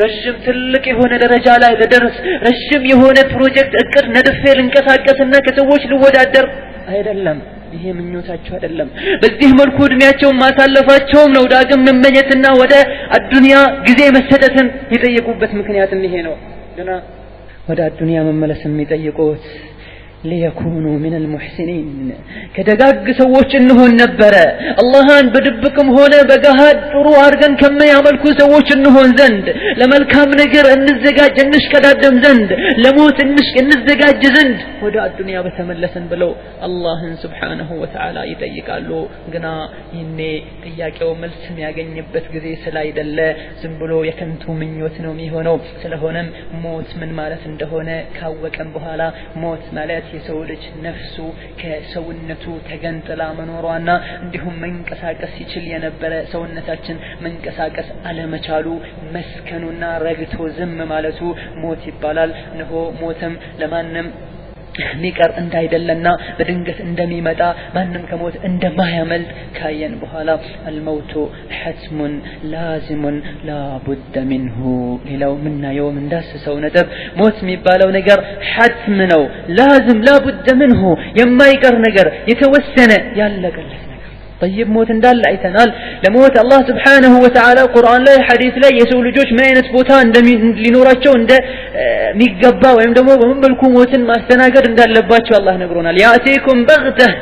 رجم تلك يهون درجة لا درس رجم يهون بروجكت اكر ندفير انكساكسنا كسوش لودا در هيدا اللم ይሄ ምኞታቸው አይደለም በዚህ መልኩ እድሜያቸውን ማሳለፋቸውም ነው ዳግም መመኘትና ወደ አዱንያ ጊዜ መሰጠትን የጠየቁበት ምክንያት ይሄ ነው ገና ወደ አዱንያ መመለስ የሚጠይቁት ليكونوا من المحسنين كدغاغ سوچ انهون نبره اللهان بدبكم هونه بغهاد ጥሩ አርገን ከመያመልኩ ሰዎች እንሆን ዘንድ ለመልካም ነገር እንዘጋጅ እንሽከዳደም ዘንድ ለሞት እንዘጋጅ ዘንድ ወደ አዱንያ በተመለሰን ብለው አላህን Subhanahu Wa Ta'ala ይጠይቃሉ ግና ይኔ ጥያቄው መልስ የሚያገኝበት ጊዜ ስላይደለ ዝም ብሎ የከንቱ ምኞት ነው የሚሆነው ስለሆነም ሞት ምን ማለት እንደሆነ ካወቀን በኋላ ሞት ማለት የሰው ልጅ ነፍሱ ከሰውነቱ ተገንጥላ መኖሯና እንዲሁም መንቀሳቀስ ይችል የነበረ ሰውነታችን መንቀሳቀስ አለመቻሉ መስከኑና ረግቶ ዝም ማለቱ ሞት ይባላል ነው ሞትም ለማንም ሚቀር እንዳይደለና በድንገት እንደሚመጣ ማንንም ከሞት እንደማያመልጥ ካየን በኋላ الموت حتم لازم لا بد منه ሌላው ምንና የውም እንዳስሰው ነጥብ ሞት የሚባለው ነገር حتم ነው لازم لا بد منه የማይቀር ነገር የተወሰነ ያለቀለት طيب موت እንዳለ አይተናል ለሞት አላህ Subhanahu Wa Ta'ala ቁርአን ላይ ሐዲስ ላይ የሰው ልጆች ምን አይነት ቦታ ሊኖራቸው እንደሚገባ ወይም ደግሞ በምን መልኩ ሞትን ማስተናገድ እንዳለባቸው አላህ ነግሮናል ያአቲኩም በግተህ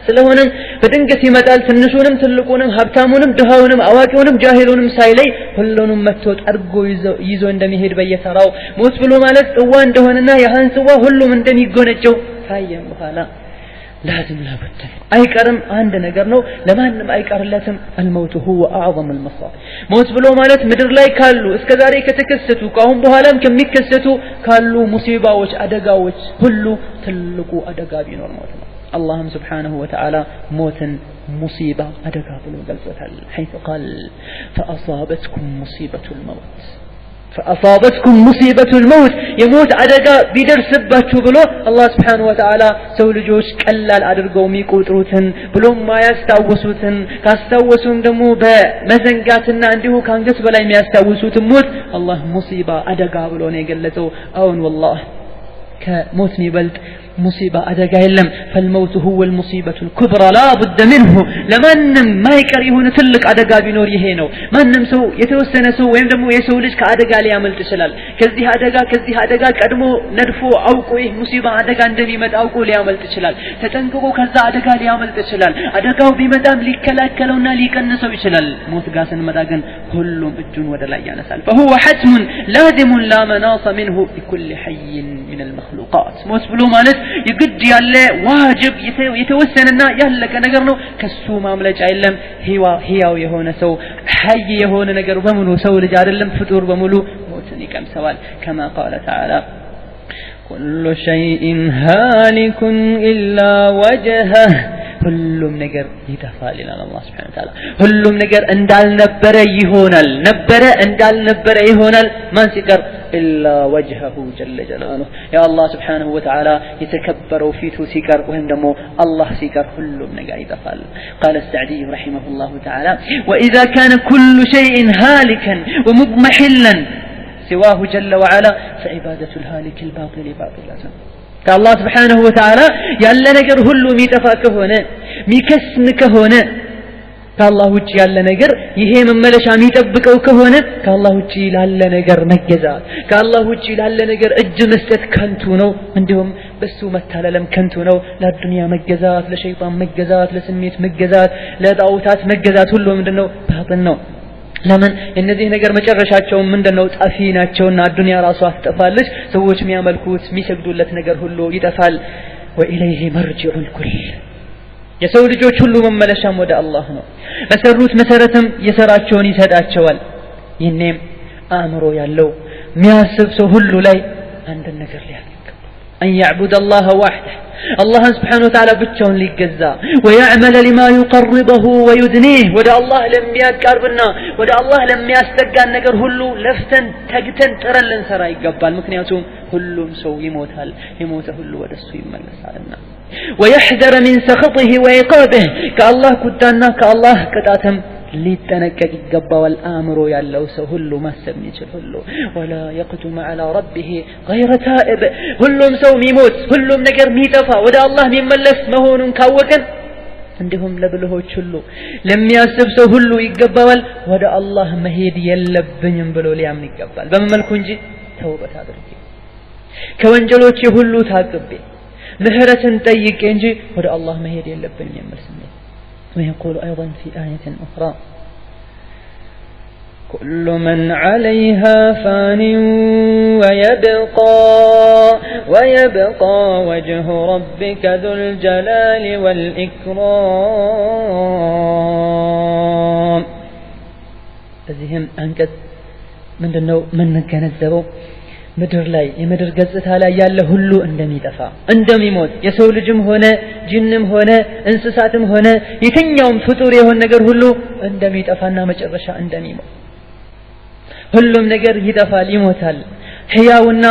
ስለሆነ በድንገት ይመጣል ትንሹንም ትልቁንም ሀብታሙንም ድሃውንም አዋቂውንም ጃሂሉንም ሳይለይ ሁሉንም መጥቶ ጠርጎ ይዞ እንደሚሄድ በየተራው ሞት ብሎ ማለት ጽዋ እንደሆነና ያህን ጽዋ ሁሉም እንደሚጎነጨው ታየም በኋላ لازم لا بد اي كرم عند ነገር ነው ለማንም አይቀርለትም الموت هو اعظم المصائب ሞት ብሎ ማለት ምድር ላይ ካሉ እስከዛሬ ከተከሰቱ ካሁን በኋላም ከሚከሰቱ ካሉ ሙሲባዎች አደጋዎች ሁሉ ትልቁ አደጋ ቢኖር ሞት ነው اللهم سبحانه وتعالى موتن مصيبة أدقى بلو قلبتها حيث قال فأصابتكم مصيبة الموت فأصابتكم مصيبة الموت يموت أدقى بدرس باتشو بلو الله سبحانه وتعالى سول جوش كلال أدرقوا ميقوتروتن بلو ما يستوسوتن كاستوسون دمو بمزنقاتنا عنده كان قسب لا يستوسوتن موت الله مصيبة أدقى بلو نيقلتو أون والله كموت ميبلد مصيبة أدقى يلم فالموت هو المصيبة الكبرى لا بد منه لمن ما يكرهون تلك أدقى بنور يهينو ما نمسو يتوسن سو ويمدمو يسولج كأدقى ليعمل تشلال كذي أدقى كأدمو ندفو أوكوه مصيبة أدقى عندما يمد أوكو ليعمل تشلال تتنكو كذا أدقى ليعمل تشلال أدقى بمدام لكلونا ليكنسو يشلال موت قاسن مداقن كلهم الجن ودلا ينسال فهو حتم لازم لا مناص منه بكل حي من المخلوقات موت بلو مالت يقد يالله واجب يتوسننا يهلك نقرنو كسو ماملج አይደለም ህያው የሆነ ሰው حي የሆነ ነገር በሙሉ ሰው ልጅ አይደለም ፍጡር በሙሉ ሞትን ይቀምሰዋል كما قال تعالى كل شيء هالك إلا وجهه ሁሉም ነገር ይጠፋል ይላል አላህ Subhanahu Wa Ta'ala ሁሉም ነገር እንዳልነበረ ይሆናል ነበረ እንዳልነበረ ይሆናል ማን ሲቀር إلا وجهه جل جلاله يا الله سبحانه وتعالى يتكبروا فيه سيكر وهم دمو الله سيكر كلهم نجا يطفال قال السعدي رحمه الله تعالى وإذا كان كل شيء هالكا ومضمحلا سواه جل وعلا فعبادة الهالك الباطل باطلة كالله سبحانه وتعالى يالا نجر هلو ميتفا كهونه ميكسم كهونه ከአላህ ውጪ ያለ ነገር ይሄ መመለሻ የሚጠብቀው ከሆነ ከአላህ ውጪ ላለ ነገር መገዛት ከአላህ ውጪ ላለ ነገር እጅ መስጠት ከንቱ ነው እንዲሁም በሱ መታለለም ከንቱ ነው ለዱንያ መገዛት ለሸይጣን መገዛት ለስሜት መገዛት ለጣውታት መገዛት ሁሉ ምንድነው ባጥን ነው ለምን እነዚህ ነገር መጨረሻቸው ምንድነው ጣፊ ናቸውና ዱንያ ራሷ አትጠፋለች ሰዎች የሚያመልኩት የሚሰግዱለት ነገር ሁሉ ይጠፋል ወኢለይሂ መርጂዑል ኩል የሰው ልጆች ሁሉ መመለሻም ወደ አላህ ነው መሰሩት መሰረትም የሰራቸውን ይሰጣቸዋል ይሄም አእምሮ ያለው የሚያስብ ሰው ሁሉ ላይ አንድ ነገር ሊያደርግ أن يعبد الله وحده الله سبحانه وتعالى بتشون ليجزا ويعمل لما يقربه ويدنيه ودا الله لم يقربنا ودا الله لم يستجع النجر هلو لفتن تجتن ترى لنسرا يقبل مكنياتهم هلهم سو يموتال يموت هلو ودسو يملس علينا ويحذر من سخطه وعقابه كالله كدانا كالله كتاتم ليتنكك يقبل والآمر يالله سو هلو ما سميجل هلو ولا يقدم على ربه غير تائب هلهم سو ميموت هلهم نجر ميتفا ودا الله ميملس مهون كاوكن عندهم لبلهوች ሁሉ ለሚያስብ ሰው ሁሉ ይገባዋል ወደ አላህ መሄድ የለብኝም ብሎ ሊያምን ይገባል በመልኩ እንጂ ተውበት አድርጌ ከወንጀሎች ሁሉ ታቅቤ ምህረትን ጠይቄ እንጂ ወደ አላህ መሄድ የለብኝም የሚል ويقول أيضا في آية أخرى كل من عليها فان ويبقى وجه ربك ذو الجلال والإكرام እዚህም አንቀጽ ምንድነው መነገነዘበው ምድር ላይ የምድር ገጽታ ላይ ያለ ሁሉ እንደሚጠፋ እንደሚሞት የሰው ልጅም ሆነ ጂንም ሆነ እንስሳትም ሆነ የትኛውም ፍጡር የሆነ ነገር ሁሉ እንደሚጠፋና መጨረሻ እንደሚሞት ሁሉም ነገር ይጠፋል ይሞታል ሕያውና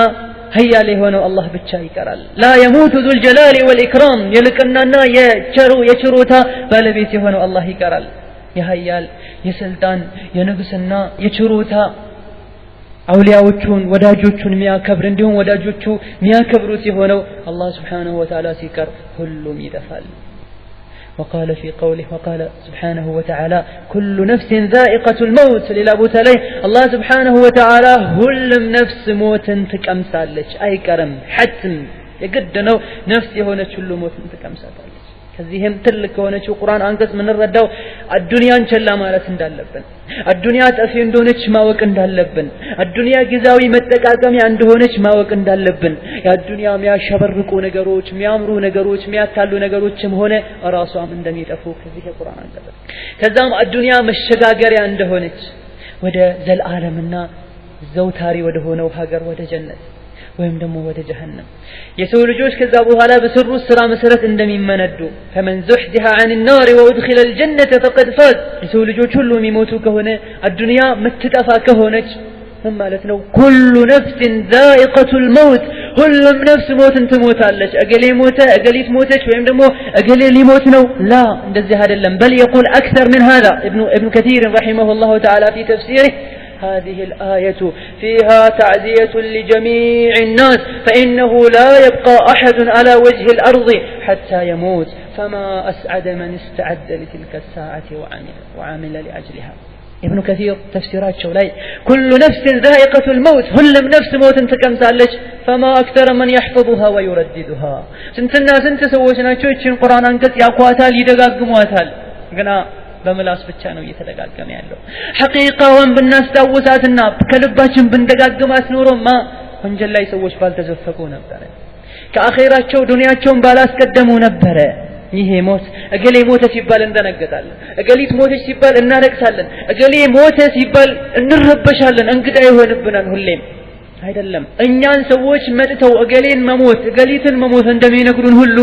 ሀያል የሆነው አላህ ብቻ ይቀራል لا يموت ذو الجلال والإكرام የልቅናና የችሮታ ባለቤት የሆነው አላህ ይቀራል የሀያል የስልጣን የንግስና የችሮታ አውሊያዎቹን ወዳጆቹን የሚያከብር እንዲሁም ወዳጆቹ የሚያከብሩት የሆነው አላህ Subhanahu Wa Ta'ala ሲቀር ሁሉም ይጠፋል وقال في قوله وقال سبحانه وتعالى كل نفس ذائقة الموت للابوت عليه الله سبحانه وتعالى ሁሉም ነፍስ ሞትን ትቀምሳለች አይቀርም حتم የግድ ነው ነፍስ የሆነች ሁሉ ሞትን ትቀምሳለች ከዚህም ትልቅ የሆነችው ቁርአን አንቀጽ ምን ረዳው አዱንያን ቸላ ማለት እንዳለብን አዱንያ ጠፊ እንደሆነች ማወቅ እንዳለብን አዱንያ ጊዜያዊ መጠቃቀሚያ እንደሆነች ማወቅ እንዳለብን የአዱንያ የሚያሸበርቁ ነገሮች የሚያምሩ ነገሮች የሚያታሉ ነገሮችም ሆነ ራሷም እንደሚጠፉ ከዚህ የቁርአን አንቀጽ ከዛም አዱንያ መሸጋገሪያ እንደሆነች ወደ ዘልዓለምና ዘውታሪ ወደ ሆነው ሀገር ወደ ጀነት ወይም ደግሞ ወደ ጀሃነም የሰው ልጆች ከዛ በኋላ በስሩ ስራ መሰረት እንደሚመነዱ فمن زحزح عن النار وادخل الجنة فقد فاز የሰው ልጆች ሁሉ የሚሞቱ ከሆነ አዱንያ ምትጠፋ ከሆነች ማለት ነው كل نفس ذائقة الموت ሁሉም ነፍስ ሞትን ትሞታለች እገሌ ሞተ እገሊት ሞተች ወይም ደግሞ እገሌ ሊሞት ነው لا እንደዚህ አይደለም بل يقول أكثر من هذا ابن كثير رحمه الله تعالى في تفسيره هذه الآية فيها تعزية لجميع الناس فإنه لا يبقى أحد على وجه الأرض حتى يموت فما أسعد من استعد لتلك الساعة وعمل لأجلها ابن كثير تفسيرات شولاي كل نفس ذائقة الموت هلم نفس موت تكمسالج فما أكثر من يحفظها ويرددها سنتنا سنت سوينا تشوفين قرآن أنكت يقواتال يدقاقمواتال قنا በመላስ ብቻ ነው እየተደጋገመ ያለው ሐቂቃውን ብናስታውሳትና ከልባችን ብንደጋግማት ኖሮማ ወንጀል ላይ ሰዎች ባልተዘፈቁ ነበር ከአኺራቸው ዱንያቸውን ባላስቀደሙ ነበር ይሄ ሞት እገሌ ሞተ ሲባል እንደነገጣለን እገሊት ሞተች ሲባል እናለቅሳለን እገሌ ሞተ ሲባል እንረበሻለን እንግዳ ይሆንብናል ሁሌም አይደለም እኛን ሰዎች መጥተው እገሌን መሞት እገሊትን መሞት እንደሚነግሩን ሁሉ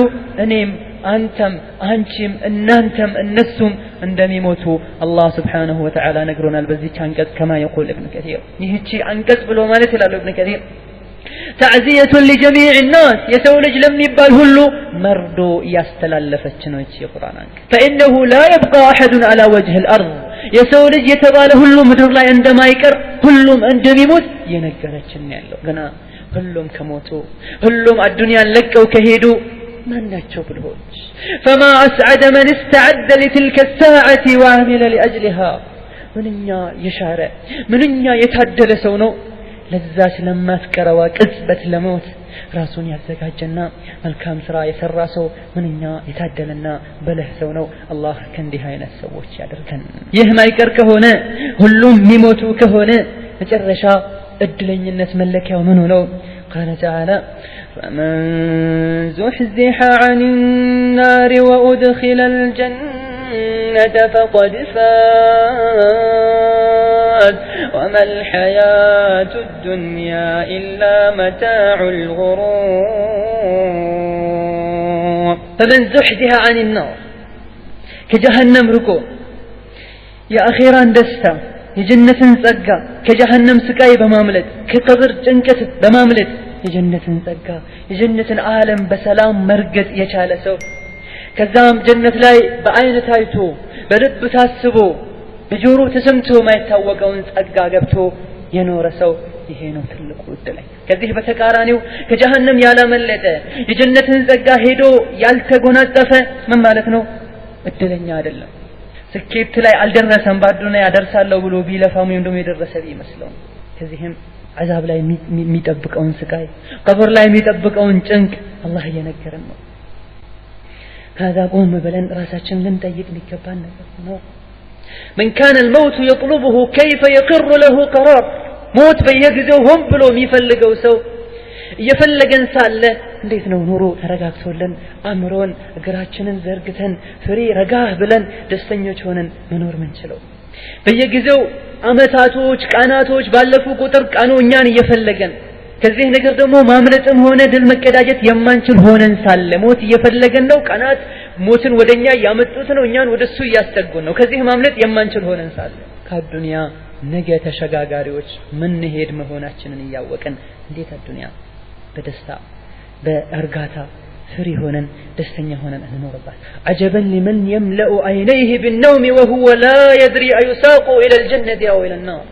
እኔም አንተም አንቺም እናንተም እነሱም እንደሚሞቱ አላህ Subhanahu Wa Ta'ala ነግሮናል በዚህ አንቀጽ كما يقول ابن كثير ይህቺ አንቀጽ ብሎ ማለት ይላል ابن كثير تعزية لجميع الناس يسوي لج لم يبال هلو مردو يستلالفت ነው እቺ የቁርአን አንቀጽ فإنه لا يبقى أحد على وجه الأرض يسوي لج የተባለ ሁሉ ምድር ላይ እንደማይቀር ሁሉም እንደሚሞት የነገረችን ያለው ገና ሁሉም ከሞቱ ሁሉም አዱንያን ለቀው ከሄዱ ማናቸው ብልሆች فما أسعد من استعد لتلك الساعة وعمل لأجلها ምንኛ የሻረ ምንኛ የታደለ ሰው ነው ለዛች ለማትቀረዋ ቅጽበት ለሞት ራሱን ያዘጋጀና መልካም ስራ የሰራ ሰው ምንኛ የታደለና በለህ ሰው ነው አላህ ከእንዲህ አይነት ሰዎች ያደርገን ይህ ማይቀር ከሆነ ሁሉም የሚሞቱ ከሆነ መጨረሻ እድለኝነት መለኪያው ምን ነው قال تعالى فمن زحزح عن النار وأدخل الجنة فقد فاز وما الحياة الدنيا إلا متاع الغرور فمن زحزح عن النار كجهنم ركو يا أخيرا دستا የጀነትን ጸጋ ከጀሃነም ስቃይ በማምለጥ ከቀብር ጭንቀት በማምለጥ የጀነትን ጸጋ የጀነትን ዓለም በሰላም መርገጥ የቻለ ሰው ከዛም ጀነት ላይ በአይን ታይቶ በልብ ታስቦ በጆሮ ተሰምቶ ማይታወቀውን ጸጋ ገብቶ የኖረ ሰው ይሄ ነው ትልቁ እድል ከዚህ በተቃራኒው ከጀሃነም ያላመለጠ የጀነትን ጸጋ ሄዶ ያልተጎናጸፈ ምን ማለት ነው እድለኛ አይደለም ስኬት ላይ አልደረሰም ባዱና ያደርሳለው ብሎ ቢለፋም እንደም የደረሰ ቢመስለው ከዚህም عذاب ላይ የሚጠብቀውን ስቃይ ቀብር ላይ የሚጠብቀውን ጭንቅ አላህ እየነገረን ነው هذا قوم بلن راساችን ልንጠይቅ ሊገባን ነው من كان الموت يطلبه كيف يقر له قرار موت በየጊዜው ሆን ብሎ የሚፈልገው ሰው እየፈለገን ሳለ እንዴት ነው ኑሮ ተረጋግቶልን አምሮን እግራችንን ዘርግተን ፍሬ ረጋህ ብለን ደስተኞች ሆነን መኖር ምንችለው በየጊዜው አመታቶች ቀናቶች ባለፉ ቁጥር ቀኑ እኛን እየፈለገን ከዚህ ነገር ደግሞ ማምለጥም ሆነ ድል መቀዳጀት የማንችል ሆነን ሳለ ሞት እየፈለገን ነው ቀናት ሞትን ወደኛ ያመጡት ነው እኛን ወደሱ ያስጠጉን ነው ከዚህ ማምለጥ የማንችል ሆነን ሳለ ከዱንያ ነገ ተሸጋጋሪዎች ምን ሄድ መሆናችንን ያወቀን እንዴት አዱንያ በደስታ በእርጋታ ፍሪ ሆነን ደስተኛ ሆነን እንኖርባት عجبا لمن يملأ عينيه بالنوم وهو لا يدري أيساق إلى الجنة أو إلى النار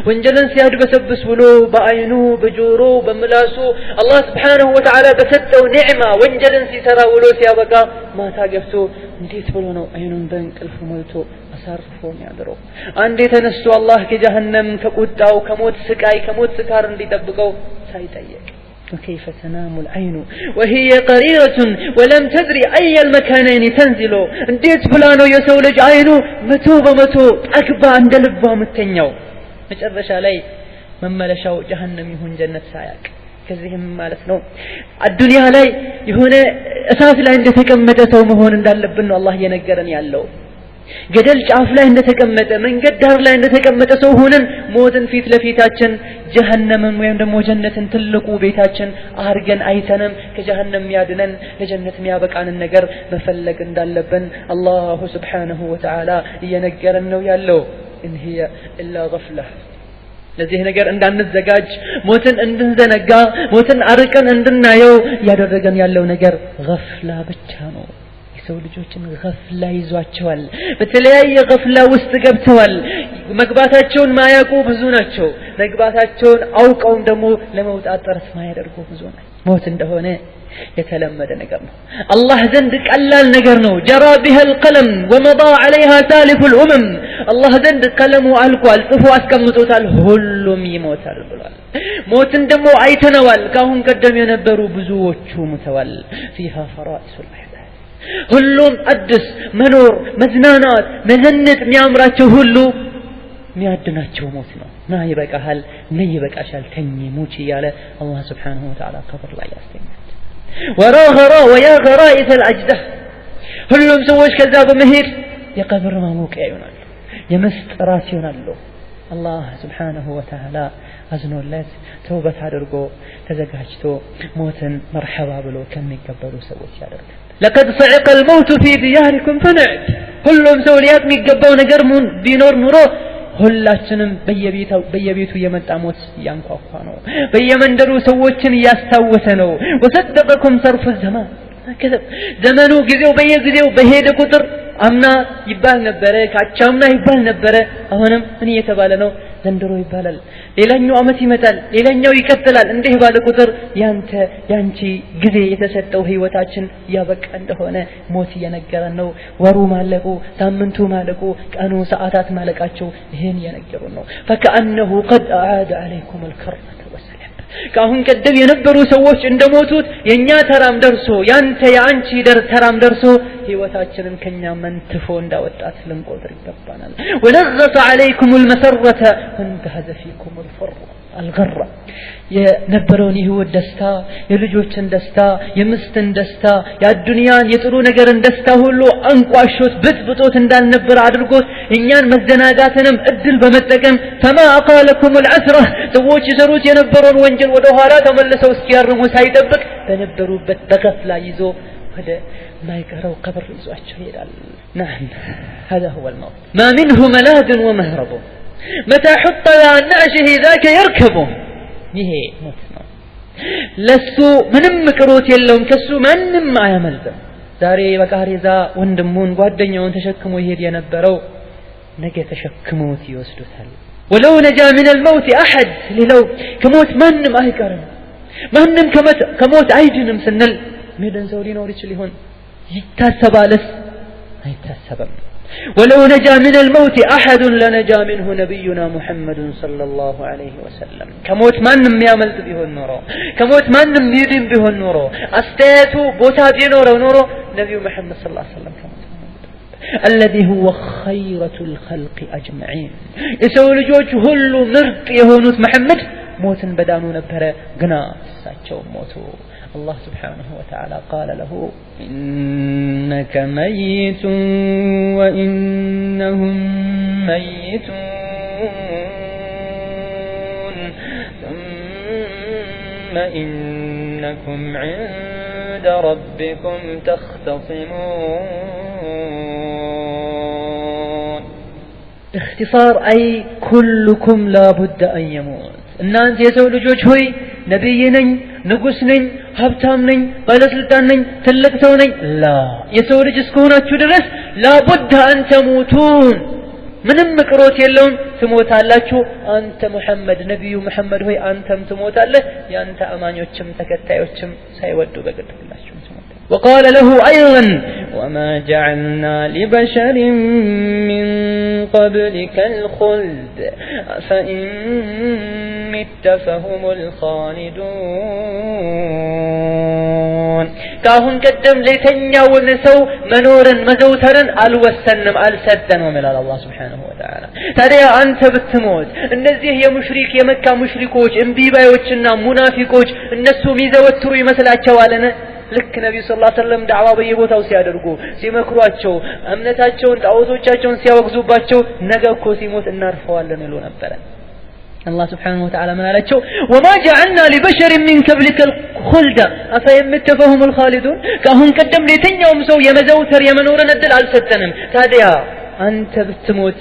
ወንጀልን ሲያድበሰብስ ብሎ በአይኑ በጆሮ በምላሱ አላህ Subhanahu Wa Ta'ala በሰጠው ኒዕማ ወንጀልን ሲሰራ ውሎ ሲያበቃ ማታ ገብቶ እንዴት ብሎ ነው አይኑን በእንቅልፍ ሞልቶ አሳርፎ ያድረው አንዴ ተነስቶ አላህ ከጀሃነም ከቁጣው ከሞት ስቃይ ከሞት ስካር እንዲጠብቀው ሳይጠየቅ وكيف تنام العين وهي قريرة ولم تدري أي المكانين تنزل እንዴት ብላ ነው የሰው ልጅ አይኑ መቶ በመቶ አክባ እንደልባ ምተኛው መጨረሻ ላይ መመለሻው ጀሃነም ይሁን ጀነት ሳያቅ ከዚህም ማለት ነው አዱንያ ላይ የሆነ እሳት ላይ እንደተቀመጠ ሰው መሆን እንዳለብን ነው አላህ የነገረን ያለው ገደል ጫፍ ላይ እንደተቀመጠ መንገድ ዳር ላይ እንደተቀመጠ ሰው ሆነን ሞትን ፊት ለፊታችን ጀሃነምን ወይም ደግሞ ጀነትን ትልቁ ቤታችን አርገን አይተንም ከጀሃነም ያድነን ለጀነት የሚያበቃንን ነገር መፈለግ እንዳለብን አላሁ Subhanahu Wa Ta'ala እየነገረን ነው ያለው إن هي إلا غفلة ለዚህ ነገር እንዳንዘጋጅ ሞትን እንድንዘነጋ ሞትን አርቀን እንድናየው ያደረገን ያለው ነገር ገፍላ ብቻ ነው የሰው ልጆችን ገፍላ ይዟቸዋል በተለያየ ገፍላ ውስጥ ገብተዋል መግባታቸውን ማያውቁ ብዙ ናቸው መግባታቸውን አውቀው ደግሞ ለመውጣት ጥረት ማያደርጉ ብዙ ናቸው ሞት እንደሆነ የተለመደ ነገር ነው አላህ ዘንድ ቀላል ነገር ነው جرى بها القلم ومضى عليها سالف الامم አላህ ዘንድ ቀለሙ አልቋል ጽፎ አስቀምጦታል ሁሉም ይሞታል ብሏል ሞትን ደግሞ አይተነዋል ካሁን ቀደም የነበሩ ብዙዎቹ ሞተዋል فيها فرائس الاحداث ሁሉም አዲስ መኖር መዝናናት መዘነጥ የሚያምራቸው ሁሉ የሚያድናቸው ሞት ነው ና ይበቃሃል ነይ ይበቃሻል ተኝ ሙቺ ያለ አላህ Subhanahu Wa Ta'ala ከበር ላይ ያስተኛል ወራገራ ወያ ገራኢት الأجدة ሁሉም ሰዎች ከዛ በመሄድ የቀብር ማሞቂያ ይሆናሉ የመስጠራት ይሆናሉ አላህ Subhanahu Wa Ta'ala አዝኖለት ተውበት አድርጎ ተዘጋጅቶ ሞትን መርሐባ ብሎ ከሚቀበሉ ሰዎች ያደርጋል لقد صعق الموت في دياركم فنعت ሁሉም ሰው ሊያቅ የሚገባው ነገር ቢኖር ኑሮ ሁላችንም በየቤቱ የመጣ ሞት ያንኳኳ ነው በየመንደሩ ሰዎችን ያስታወሰ ነው ወሰደቀኩም صرف الزمان ከذا ዘመኑ ጊዜው በየጊዜው በሄደ ቁጥር አምና ይባል ነበር ካቻምና ይባል ነበር አሁንም ምን እየተባለ ነው ዘንድሮ ይባላል ሌላኛው አመት ይመጣል ሌላኛው ይቀጥላል እንዲህ ባለ ቁጥር ያንቺ ጊዜ የተሰጠው ህይወታችን ያበቃ እንደሆነ ሞት እየነገረን ነው ወሩ ማለቁ ሳምንቱ ማለቁ ቀኑ ሰዓታት ማለቃቸው ይሄን እየነገሩን ነው فكأنه قد أعاد عليكم الكرة والسلام ካሁን ቀደም የነበሩ ሰዎች እንደሞቱት የኛ ተራም ደርሶ ያንተ ያንቺ ተራም ደርሶ ህይወታችንን ከኛ መንትፎ እንዳወጣት ልንቆጥር ይገባናል ونزت عليكم المسرة وانتهز فيكم الغرة የነበረውን ህይወት ደስታ የልጆችን ደስታ የምስትን ደስታ የዱንያን የጥሩ ነገርን ደስታ ሁሉ አንቋሾት ብጥብጦት እንዳልነበር አድርጎት እኛን መዘናጋትንም እድል በመጠቀም فما أقالكم العسرة ሰዎች ይሰሩት የነበረውን ወንጀል ወደ ኋላ ተመልሰው እስኪያርሙ ሳይጠብቅ በነበሩበት በገፍላ ይዞ ወደ ማይቀረው ቀብር ይዟቸው ይላል نعم هذا هو الموت ما منه ملاذ ومهرب متى حط على نعشه ذاك يركبه ይሄ ሞት ነው ለሱ ምንም ቅሮት የለውም ከሱ ማንንም አያመልጥም ዛሬ በቃሪዛ ወንድሙን ጓደኛውን ተሸክሞ ይሄድ የነበረው ነገ ተሸክሞት ይወስዱታል ولو نجا من الموت احد لو ከሞት ማንንም አይቀርም ማንንም ከሞት አይድንም ስንል ሜደን ሰው ሊኖር ይችላል ይታሰባልስ አይታሰብም ولو نجا من الموت احد لنجا منه نبينا محمد صلى الله عليه وسلم كموت ማንም ያመልጥ ቢሆን ኖሮ ከሞት ማንም ይድን ቢሆን ኖሮ አስተያየቱ ቦታ ቢኖረው ኖሮ ነብዩ መሐመድ صلى الله عليه وسلم الذي هو خيرة الخلق اجمعين የሰው ልጆች ሁሉ ምርጥ የሆኑት መሐመድ ሞትን በዳኑ ነበር ግና እሳቸው ሞቱ الله سبحانه وتعالى قال له إنك ميت وإنهم ميتون ثم إنكم عند ربكم تختصمون اختصار أي كلكم لا بد أن يموت እናንተ የሰው ልጆች ሆይ ነብይ ነኝ ንጉስ ነኝ ሀብታም ነኝ ባለስልጣን ነኝ ትልቅ ሰው ነኝ ላ የሰው ልጅ እስከሆናችሁ ድረስ ላቡድ አን ተሞቱን ምንም ቅሮት የለውም ትሞታላችሁ አንተ መሐመድ ነብዩ መሐመድ ሆይ አንተም ትሞታለህ ያንተ አማኞችም ተከታዮችም ሳይወዱ በግድላችሁ وقال له أيضا وما جعلنا لبشر من قبلك الخلد فإن مت فهم الخالدون كاهن قدم ليتنياون سو منورا مزوترا الوسنم السدن ومن الله سبحانه وتعالى ترى أنت بتموت النزيه يا مشرك يا مكة مشركوش انبيبايوچنا منافقوش النسو ميزوتروا يمثلاچو علنا ልክ ነብዩ ሰለላሁ ዐለይሂ ወሰለም ዳዕዋ በየቦታው ሲያደርጉ ሲመክሯቸው እምነታቸውን ጣዖቶቻቸውን ሲያወግዙባቸው ነገ እኮ ሲሞት እናርፈዋለን ይሉ ነበር الله سبحانه وتعالى من قالቸው وما جعلنا لبشر من قبلك الخلد افيمتفهم الخالدون كاهن قدم ለየትኛውም ሰው የመዘውተር የመኖርን እድል አልሰጠንም ታዲያ አንተ ብትሞት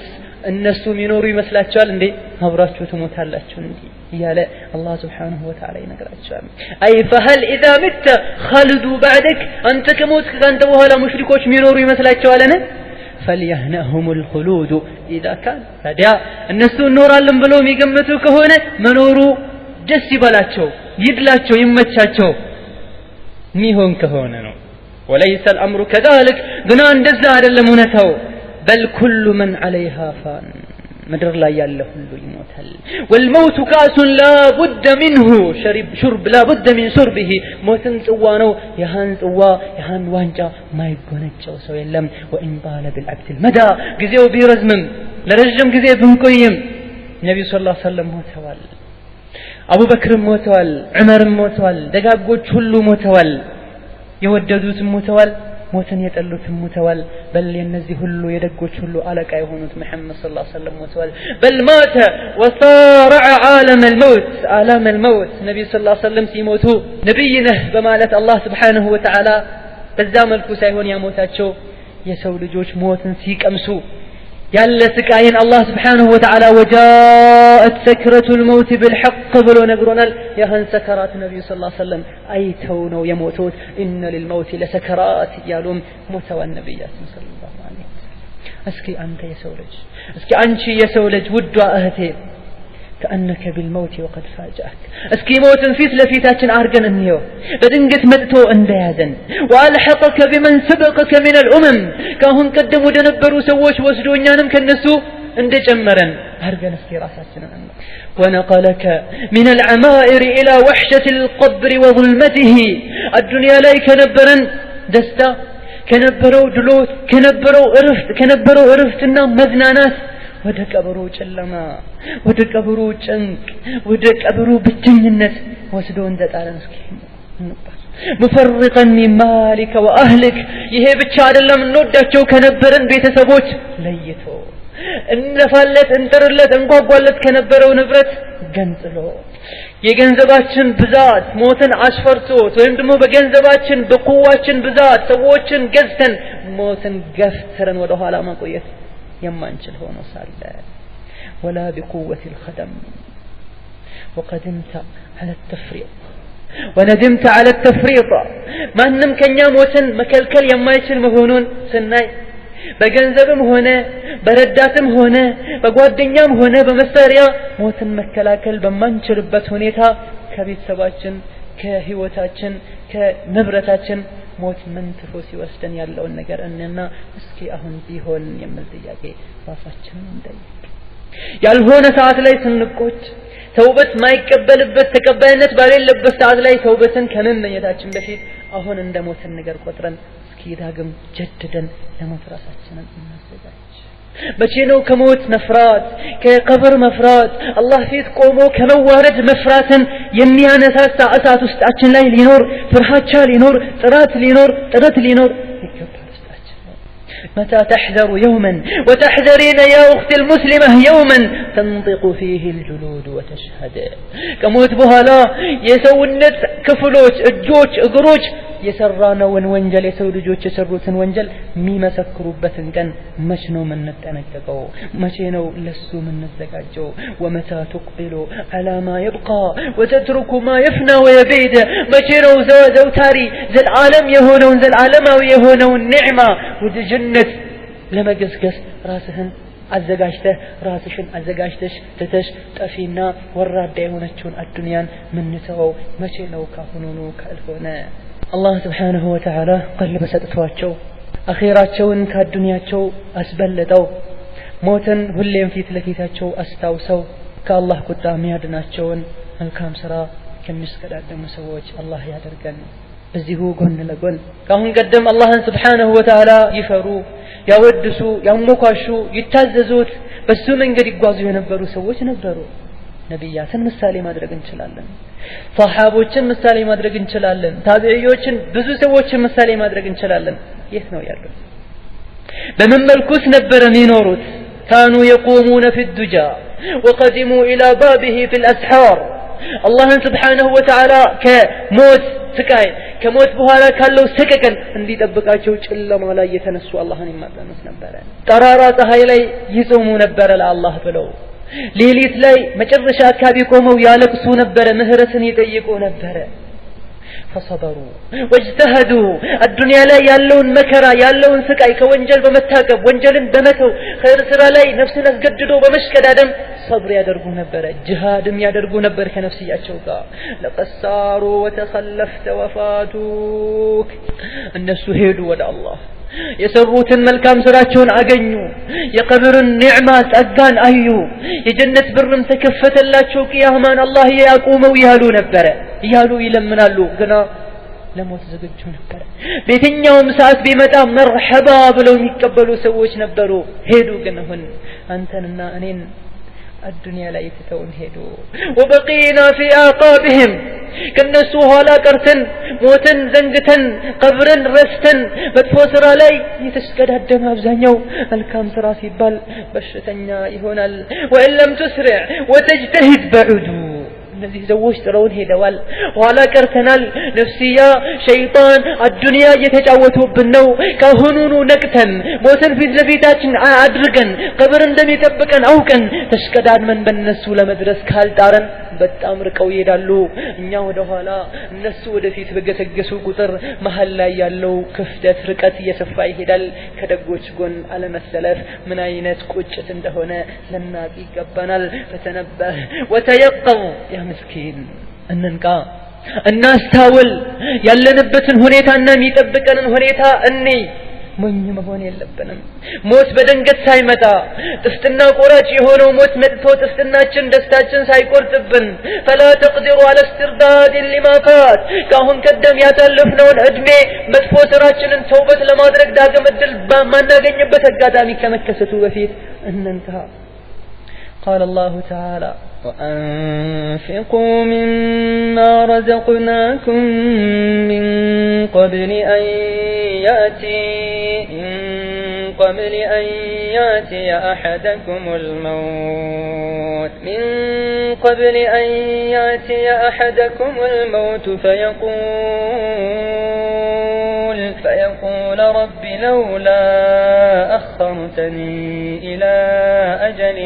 እነሱ ሚኖሩ ይመስላችኋል እንዴ አብራችሁ ትሞታላችሁ እንዴ ያለ الله سبحانه وتعالى ይነግራቸዋል اي فهل اذا مت خلدوا بعدك انت كموت كانت በኋላ ሙሽሪኮች ሚኖሩ ይመስላችኋልን فليهنهم الخلود اذا كان ታዲያ እነሱ እንኖራለን ብለው የሚገምቱ ከሆነ መኖሩ ደስ ይበላቸው ይድላቸው ይመቻቸው ሚሆን ከሆነ ነው وليس الامر كذلك ግን እንደዛ አይደለም እውነታው بل كل من عليها فان مدر لا ያለ ሁሉ ይሞታል والموت كاس لا بد منه شرب لا بد من شربه موتن ጽዋ ነው ያሃን ጽዋ ያሃን ዋንጫ ማይጎነጨው ሰው የለም وان طال بالعبد المدى ጊዜው ቢረዝምም ለረጅም ጊዜ ብንቆይም ነብዩ ሰለላሁ ዐለይሂ ወሰለም ሞተዋል አቡበክር ሞተዋል ዑመር ሞተዋል ደጋጎች ሁሉ ሞተዋል የወደዱት ሞተዋል ሞትን የጠሉት ሞተዋል በል የነዚህ ሁሉ የደጎች ሁሉ አለቃ የሆኑት መሐመድ ሰለላሁ ዐለይሂ ወሰለም ሞተዋል በል ማተ وصارع عالم الموت ነብዩ ሰለላሁ ዐለይሂ ወሰለም ሲሞቱ ነብይ ነህ በማለት አላህ Subhanahu Wa Ta'ala በዛ መልኩ ሳይሆን ያሞታቸው የሰው ልጆች ሞትን ሲቀምሱ ያለ ስቃይን አላህ Subhanahu Wa Ta'ala وجاءت سكرة الموت بالحق ብሎ ነግሮናል ያህን ሰከራት ነብዩ ሰለላሁ ዐለይሂ ወሰለም አይተው ነው የሞቱት ان للموت لسكرات ያሉም ሞተዋል ነብያችን ሰለላሁ ዐለይሂ ወሰለም እስኪ አንተ የሰው ልጅ እስኪ አንቺ የሰው ልጅ ውዷ እህቴ كأنك بالموت وقد فاجأك اسكي موت فيت لفيتاችን አርገን እንየው በድንገት መጥቶ እንደያዘን والحقك بمن سبقك من الامم ካሁን ቀደም ወደ ነበሩ ሰዎች ወስዶኛንም ከነሱ እንደጨመረን አርገን እስኪ ራሳችንን ونقلك من العمائر الى وحشة القبر وظلمته الدنيا ላይ ከነበረን ደስታ ከነበረው ድሎት ከነበረው እረፍትና መዝናናት ወደ ቀብሩ ጨለማ ወደ ቀብሩ ጭንቅ ወደ ቀብሩ ብቸኝነት ወስዶን ዘጣለን እስኪ مفرقا من مالك واهلك ይሄ ብቻ አይደለም እንወዳቸው ከነበረን ቤተሰቦች ለይቶ እንፋለት እንጥርለት እንጓጓለት ከነበረው ንብረት ገንጥሎ የገንዘባችን ብዛት ሞትን አሽፈርቶት ወይም ደግሞ በገንዘባችን በቁዋችን ብዛት ሰዎችን ገዝተን ሞትን ገፍተረን ወደ ኋላ ማቆየት የማንችል ሆኖ ሳለ ولا بقوة الخدم وقدمت على التفريط وندمت على التفريط ማንም ከኛ ሞትን መከልከል የማይችል መሆኑን ስናይ በገንዘብም ሆነ በረዳትም ሆነ በጓደኛም ሆነ በመሳሪያ ሞትን መከላከል በማንችልበት ሁኔታ ከቤተሰባችን ከህይወታችን ከንብረታችን ሞት መንትፎ ሲወስደን ያለውን ነገር እንና እስኪ አሁን ቢሆን የሚል ጥያቄ ራሳችንን እንጠይቅ ያልሆነ ሰዓት ላይ ስንቆጭ ተውበት ማይቀበልበት ተቀባይነት ባለበት ሰዓት ላይ ተውበትን ከመመኘታችን በፊት አሁን እንደ ሞትን ነገር ቆጥረን እስኪ ዳግም ጀድደን ለሞት ራሳችንን እናዘጋጅ መቼ ነው ከሞት መፍራት ከቀብር መፍራት አላህ ፊት ቆሞ ከመዋረድ መፍራትን የሚያነሳሳ እሳት ውስጣችን ላይ ሊኖር ፍርሃቻ ሊኖር ጥረት ሊኖር ይገባል ውስጣችን متى تحذر يوما وتحذرين يا أخت المسلمة يوما تنطق فيه الجلود وتشهد كموت بهلا يسونت كفلوش እጆች እግሮች የሰራነውን ወንጀል የሰው ልጆች የሰሩትን ወንጀል የሚመሰክሩበትን ቀን መቼ ነው የምንጠነቀቀው መቼ ነው ለሱ የምንዘጋጀው ومتى تقبل على ما يبقى وتترك ما يفنى ويبيد መቼ ነው ዘውታሪ ዘላለም የሆነውን ዘላለማዊ የሆነውን ኒዕማ ወደ ጀነት ለመገስገስ ራስህን አዘጋጅተሽ ትተሽ ጠፊና ወራዳ የሆነችውን አዱንያን ምንተው መቼ ነው ካሁኑ ካልሆነ الله سبحانه وتعالى قلب ሰጥቷቸው አኺራቸውን ከዱንያቸው አስበለጠው ሞትን ሁሌም ፊት ለፊታቸው አስታውሰው ከአላህ ቁጣ የሚያድናቸውን መልካም ስራ ከሚስቀዳደሙ ሰዎች አላህ ያደርገን በዚሁ ጎን ለጎን ካሁን ቀደም አላህን سبحانه وتعالى ይፈሩ ያወድሱ ያሞካሹ ይታዘዙት በሱ መንገድ ይጓዙ የነበሩ ሰዎች ነበሩ ነብያትን ምሳሌ ማድረግ እንችላለን ሷሃቦችን ምሳሌ ማድረግ እንችላለን ታቢዒዎችን ብዙ ሰዎችን ምሳሌ ማድረግ እንችላለን የት ነው ያሉት በምን መልኩስ ነበር የሚኖሩት كانوا يقومون في الدجى وقدموا إلى بابه في الأسحار الله سبحانه وتعالى كموت سكاي كموت بهالا كالو سككن اندي تبقاچو ጨለማ ላይ የተነሱ አላህን ይማጸኑት ነበር ጠራራ ፀሐይ ላይ ይጾሙ ነበር ለአላህ ብለው ሌሊት ላይ መጨረሻ አካባቢ ቆመው ያለቅሱ ነበር ምህረትን ይጠይቁ ነበር فصبروا واجتهدوا الدنيا لا ያለውን መከራ ያለውን ስቃይ ከወንጀል በመታቀብ ወንጀልን በመተው ኸይር ስራ ላይ ነፍስን አስገድዶ በመሽቀዳደም صبر ያደርጉ ነበር ጂሃድም ያደርጉ ነበር ከነፍስያቸው ጋር ለቀሳሩ وتخلفت وفاتوك እነሱ ሄዱ ወደ አላህ የሰሩትን መልካም ስራቸውን አገኙ የቀብርን ኒዕማ ጸጋን አዩ የጀነት በርም ተከፈተላቸው ቂያማን አላህ ያቆመው ያሉ ይለምናሉ ግና ለሞት ዝግጁ ነበር በየትኛውም ሰዓት ቢመጣ መርሐባ ብለው የሚቀበሉ ሰዎች ነበሩ ሄዱ ግን አሁን አንተንና እኔን الدنيا لا يتتون هدو وبقينا في آقابهم كنسو هالا قرتن موتن زنجتن قبرن رستن متفوسر علي يتسكد الدم أبزانيو الكام سراسي بال بشتنيا يهونال وإن لم تسرع وتجتهد بعدو الذي زوج ترون هدوال وعلى كرتنال نفسيا شيطان الدنيا يتجاوتوا بالنو كهنون نكتن موتن في زلبيتاتن عادرقن قبرن دم يتبكن أوكن تشكدان من بنسو لمدرس كالدارن በጣም ርቀው ይሄዳሉ እኛ ወደ ኋላ እነሱ ወደፊት በገሰገሱ ቁጥር መሃል ላይ ያለው ክፍተት ርቀት እየሰፋ ይሄዳል ከደጎች ጎን አለመሰለፍ ምን አይነት ቁጭት እንደሆነ ለናቂ ይገባናል فتنبه وتيقظ يا مسكين እንንቃ እናስታውል ያለንበትን ሁኔታና የሚጠብቀንን ሁኔታ ሞኝ መሆን የለብንም ሞት በደንገት ሳይመጣ ጥፍጥና ቆራጭ የሆነው ሞት መጥቶ ጥፍጥናችን ደስታችን ሳይቆርጥብን فلا تقدر على استرداد لما فات ካሁን ቀደም ያሳለፍነውን እድሜ መጥፎ ስራችንን ተውበት ለማድረግ ዳግም እድል ማናገኝበት አጋጣሚ ከመከሰቱ በፊት እንንታ قال الله تعالى وأنفقوا مما رزقناكم من قبل أن يأتي أحدكم الموت فيقول رب لولا أخرتني إلى أجل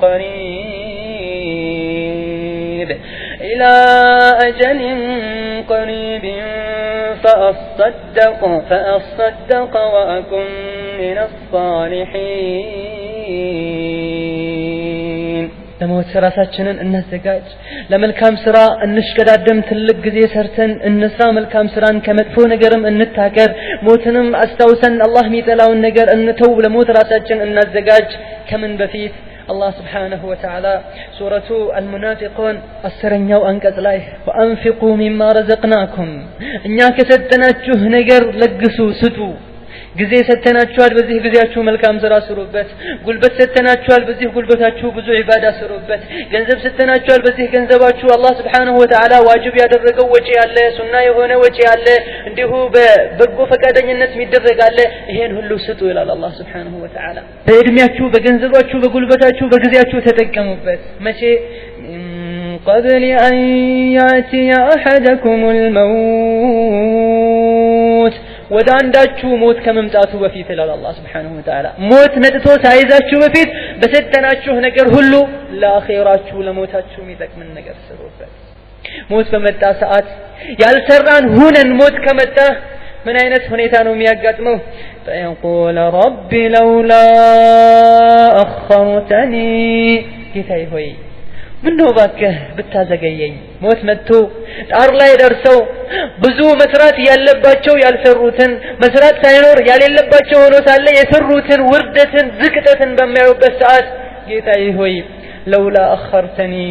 قريب فأصدق وأكن من الصالحين ለሞት ራሳችንን እናዘጋጅ ለመልካም ስራ እንሽቀዳደም ትልቅ ጊዜ ሰርተን እንስራ መልካም ስራን ከመጥፎ ነገርም እንታቀብ ሞትንም አስተውሰን አላህ የሚጠላውን ነገር እንተው ለሞት ራሳችንን እናዘጋጅ ከምን በፊት الله سبحانه وتعالى سورة المنافقون السرنيو أنكت لاي وأنفقوا مما رزقناكم إنك ستناتشوه نجر لقسوا ستو ጊዜ ሰተናችኋል በዚህ ጊዜያችሁ መልካም ስራ ስሩበት ጉልበት ሰተናችኋል በዚህ ጉልበታችሁ ብዙ ዒባዳ ስሩበት ገንዘብ ሰተናችኋል በዚህ ገንዘባችሁ አላህ Subhanahu Wa Ta'ala ዋጅብ ያደረገው ወጪ ያለ ሱና የሆነ ወጪ ያለ እንዲሁ በበጎ ፈቃደኝነት የሚደረግ አለ ይሄን ሁሉ ስጡ ይላል አላህ Subhanahu Wa Ta'ala በእድሜያችሁ በገንዘባችሁ በጉልበታችሁ በጊዜያችሁ ተጠቀሙበት መቼ قبل أن يأتي أحدكم الموت ወደ አንዳችሁ ሞት ከመምጣቱ በፊት ይላል አላህ Subhanahu Wa Ta'ala ሞት መጥቶ ሳይዛችሁ በፊት በሰጠናችሁ ነገር ሁሉ ለአኺራችሁ ለሞታችሁ የሚጠቅምን ነገር ስሩበት ሞት በመጣ ሰዓት ያልሰራን ሁነን ሞት ከመጣ ምን አይነት ሁኔታ ነው የሚያጋጥመው فيقول رب لولا أخرتني ጌታዬ ሆይ ምነው ባከህ ብታዘገየኝ ሞት መጥቶ ጣር ላይ ደርሰው ብዙ መስራት ያለባቸው ያልሰሩትን መስራት ሳይኖር ያለለባቸው ሆኖ ሳለ የሰሩትን ውርደትን ዝቅጠትን በሚያዩበት ሰዓት ጌታዬ ሆይ لولا أخرتني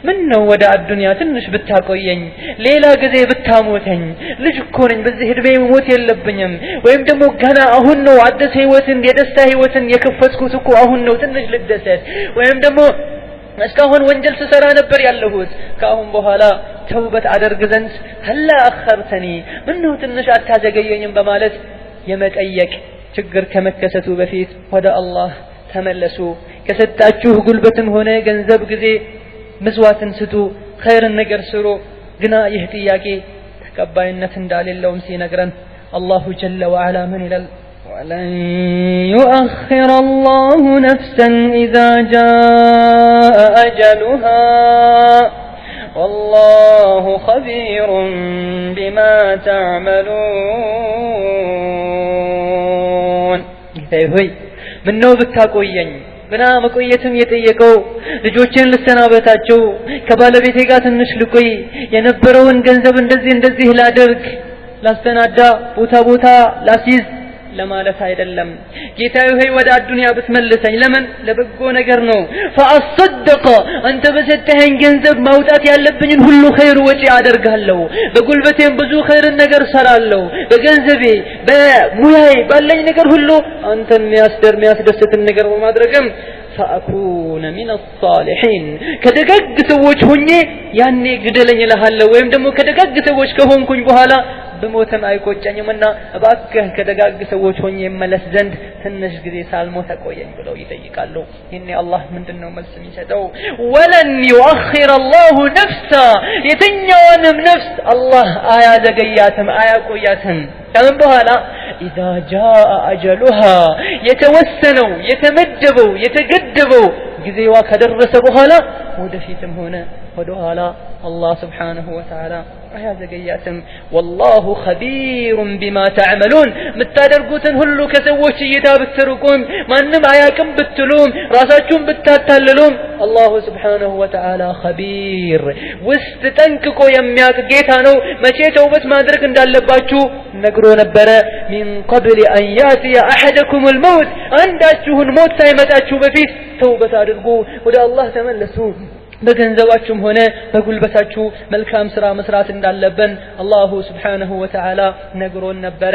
ምነው ወደ አዱንያ ትንሽ ብታቆየኝ ሌላ ጊዜ ብታሞተኝ ልጅ እኮ ነኝ በዚህ እድሜ ሞት የለብኝም ወይም ደግሞ ገና አሁን ነው አዲስ ህይወትን የደስታ ህይወትን የከፈትኩት እኮ አሁን ነው ትንሽ ልደሰት ወይም ደግሞ እስካሁን ወንጀል ስሰራ ነበር ያለሁት ካሁን በኋላ ተውበት አደርግ ዘንድ هل أخرتني ምነው ትንሽ አታዘገየኝም በማለት የመጠየቅ ችግር ከመከሰቱ በፊት ወደ አላህ ተመለሱ ከሰጣችሁ ጉልበትም ሆነ ገንዘብ ጊዜ መስዋዕትን ስጡ ኸይርን ነገር ስሩ ግና ይህ ጥያቄ ተቀባይነት እንዳሌለውም ሲነግረን አላሁ ጀለ ወዐላ ምን ይላል ولن يؤخر الله نفسا إذا جاء أجلها والله خبير بما تعملون هي منو بتاقويين ግና መቆየትም የጠየቀው ልጆችን ልሰናበታቸው ከባለቤቴ ጋር ትንሽ ልቆይ የነበረውን ገንዘብ እንደዚህ ላደርግ ላስተናዳ ቦታ ላሲዝ ለማለት አይደለም ጌታዬ ሆይ ወደ አዱንያ ብትመልሰኝ ለምን ለበጎ ነገር ነው فاصدق አንተ በሰጠኸኝ ገንዘብ ማውጣት ያለብኝን ሁሉ ኸይር ወጪ አደርጋለሁ በጉልበቴም ብዙ ኸይርን ነገር ሰራለሁ በገንዘቤ በሙያዬ ባለኝ ነገር ሁሉ አንተን የሚያስደስትን ነገር በማድረግም فاكون من الصالحين ከደጋግ ሰዎች ሆኜ ያኔ ግደለኝ እልሃለሁ ወይም ደግሞ ከደጋግ ሰዎች ከሆንኩኝ በኋላ በሞተም አይቆጨኝምና እባክህ ከደጋግ ሰዎች ሆኜ መለስ ዘንድ ትንሽ ጊዜ ሳልሞት አቆየኝ ብለው ይጠይቃሉ ይሄኔ አላህ ምንድነው መልስ የሚሰጠው ወለን يؤخر الله نفسا የትኛውንም ነፍስ አላህ አያዘገያትም አያቆያትም ከምን በኋላ اذا جاء اجلها የተወሰነው የተመደበው የተገደበው ጊዜዋ ከደረሰ በኋላ ወደፊትም ሆነ ወደኋላ አላህ Subhanahu Wa Ta'ala አያዘገያትም والله خبير بما تعملون ምታደርጉትን ሁሉ ከሰዎች እይታ ብትርቁም ማንንም አያቅም ብትሉም ራሳችሁን ብታታልሉም አላህ Subhanahu Wa Ta'ala خبير ውስጥ ጠንቅቆ የሚያውቅ ጌታ ነው መቼ ተውበት ማድረግ እንዳለባችሁ ነግሮ ነበረ من قبل أن يأتي أحدكم الموت አንዳችሁን ሞት ሳይመጣችሁ በፊት ተውበት አድርጉ ወደ አላህ ተመለሱ በገንዘባችሁም ሆነ በጉልበታችሁ መልካም ስራ መስራት እንዳለብን አላህ Subhanahu Wa Ta'ala ነግሮን ነበረ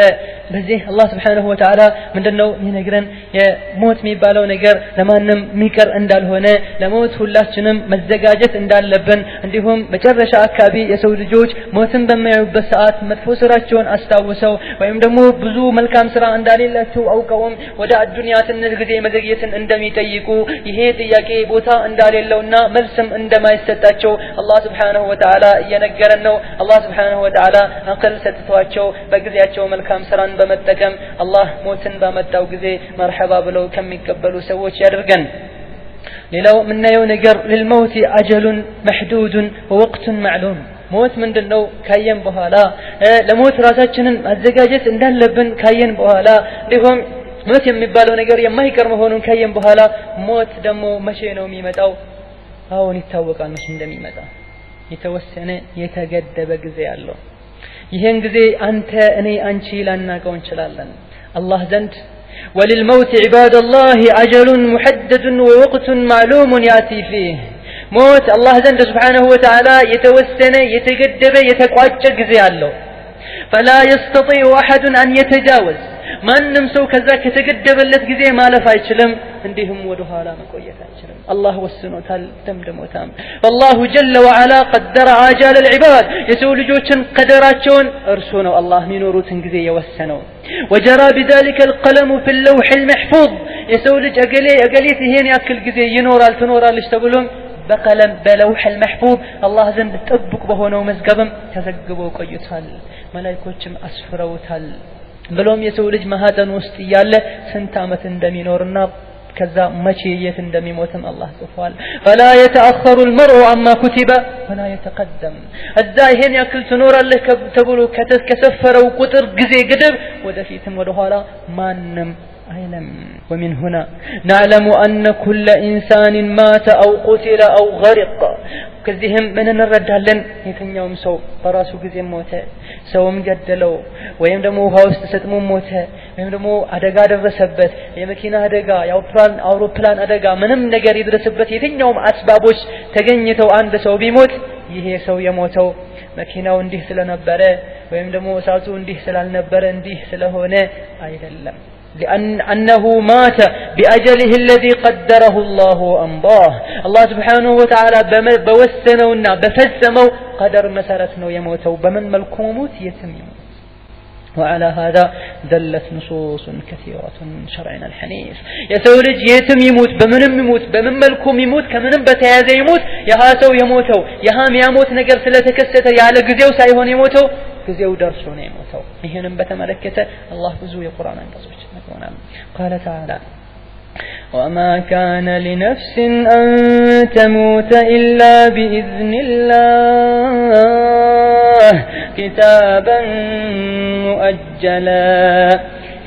በዚህ አላህ Subhanahu Wa Ta'ala ምንድነው ይነግረን የሞት የሚባለው ነገር ለማንም ሚቀር እንዳልሆነ ለሞት ሁላችንም መዘጋጀት እንዳለብን እንዲሁም መጨረሻ አካባቢ የሰው ልጆች ሞትን በሚያዩበት ሰዓት መጥፎ ስራቸውን አስታውሰው ወይም ደግሞ ብዙ መልካም ስራ እንዳሌላቸው አውቀውም ወደ አዱንያ ትንሽ ጊዜ መዘግየትን እንደሚጠይቁ ይሄ ጥያቄ ቦታ እንዳሌለውና መልስም እንደማይሰጣቸው አላህ Subhanahu Wa Ta'ala እየነገረን ነው አላህ Subhanahu Wa Ta'ala አቅል ሰጥቷቸው በጊዜያቸው መልካም ስራን በመጠቀም አላህ ሞትን ባመጣው ጊዜ መርሐባ ብለው ከሚቀበሉ ሰዎች ያድርገን ሌላው ምናየው ነገር ለልሞት አጀል محدود ووقت معلوم ሞት ምንድነው ካየን በኋላ ለሞት ራሳችንን ማዘጋጀት እንዳለብን ካየን በኋላ እንዲሁም ሞት የሚባለው ነገር የማይቀር መሆኑን ካየን በኋላ ሞት ደግሞ መቼ ነው የሚመጣው አሁን ይታወቃል መቼ እንደሚመጣ የተወሰነ የተገደበ ጊዜ አለው ይሄን ጊዜ አንተ እኔ አንቺ ላናቀው እንችላለን አላህ ዘንድ وللموت عباد الله أجل محدد ووقت معلوم يأتي فيه موت الله زند سبحانه وتعالى يتوسن يتقدب يتقواج ጊዜ አለው فلا يستطيع أحد أن يتجاوز ማንም ሰው ከዛ ከተገደበለት ጊዜ ማለፍ አይችልም እንዲሁም ወደ ኋላ መቆየት አይችልም አላህ ወስኖታል ደምደሞታል والله جل وعلا قدر آجال العباد የሰው ልጆችን ቀደራቸውን እርሱ ነው አላህ ሚኖሩትን ጊዜ የወሰነው وجرى بذلك القلم في اللوح المحفوظ የሰው ልጅ እገሌት ይሄን ያክል ጊዜ ይኖራል ትኖራለች ተብሎም በቀለም በለውህ المحفوظ الله ዘንድ ጥብቅ በሆነው መዝገብም ተዘግቦ ቆይቷል መላእክቶችም አስፍረውታል ብሎም የሰው ልጅ ማህፀን ውስጥ ያለ ስንት አመት እንደሚኖርና ከዛ መቼ የት እንደሚሞትም አላህ ጽፏል فلا يتأخر المرء عما كتب ولا يتقدم እዛ ይሄን ያክል ትኖራለህ ተብሎ ከተሰፈረው ቁጥር ጊዜ ገደብ ወደፊትም ወደ ኋላ ማንንም አይለም ومن هنا نعلم أن كل إنسان مات أو قتل أو غرق ከዚህም ምን እንረዳለን የትኛውም ሰው በራሱ ጊዜ ሞተ ሰውም ገደለው ወይም ደግሞ ውሃ ውስጥ ሰጥሞ ሞተ ወይም ደግሞ አደጋ ደረሰበት የመኪና አደጋ የአውሮፕላን አደጋ ምንም ነገር ይድረስበት የትኛውም አስባቦች ተገኝተው አንድ ሰው ቢሞት ይሄ ሰው የሞተው መኪናው እንዲህ ስለነበረ ወይም ደግሞ እሳቱ እንዲህ ስላልነበረ እንዲህ ስለሆነ አይደለም لأنه مات بأجله الذي قدره الله وأمضاه الله سبحانه وتعالى بوسنونا بفسمو قدر مسارتنا يموتو بمن ملكوموت يتميموت وعلى هذا دلت نصوص كثيرة من شرعنا الحنيف يسولج يتم يموت بمن ملكوم يموت كمن بتهذا يموت يهاتو يموتو يهام يموت نقر سلتكسته يعلى قزيو سايهون يموتو ጊዜው ደርሶ ነው የሞተው ይሄንን በተመለከተ አላህ ብዙ የቁርአን አንቀጾች ነግሮናል قال تعالى وما كان لنفس أن تموت إلا بإذن الله كتابا مؤجلا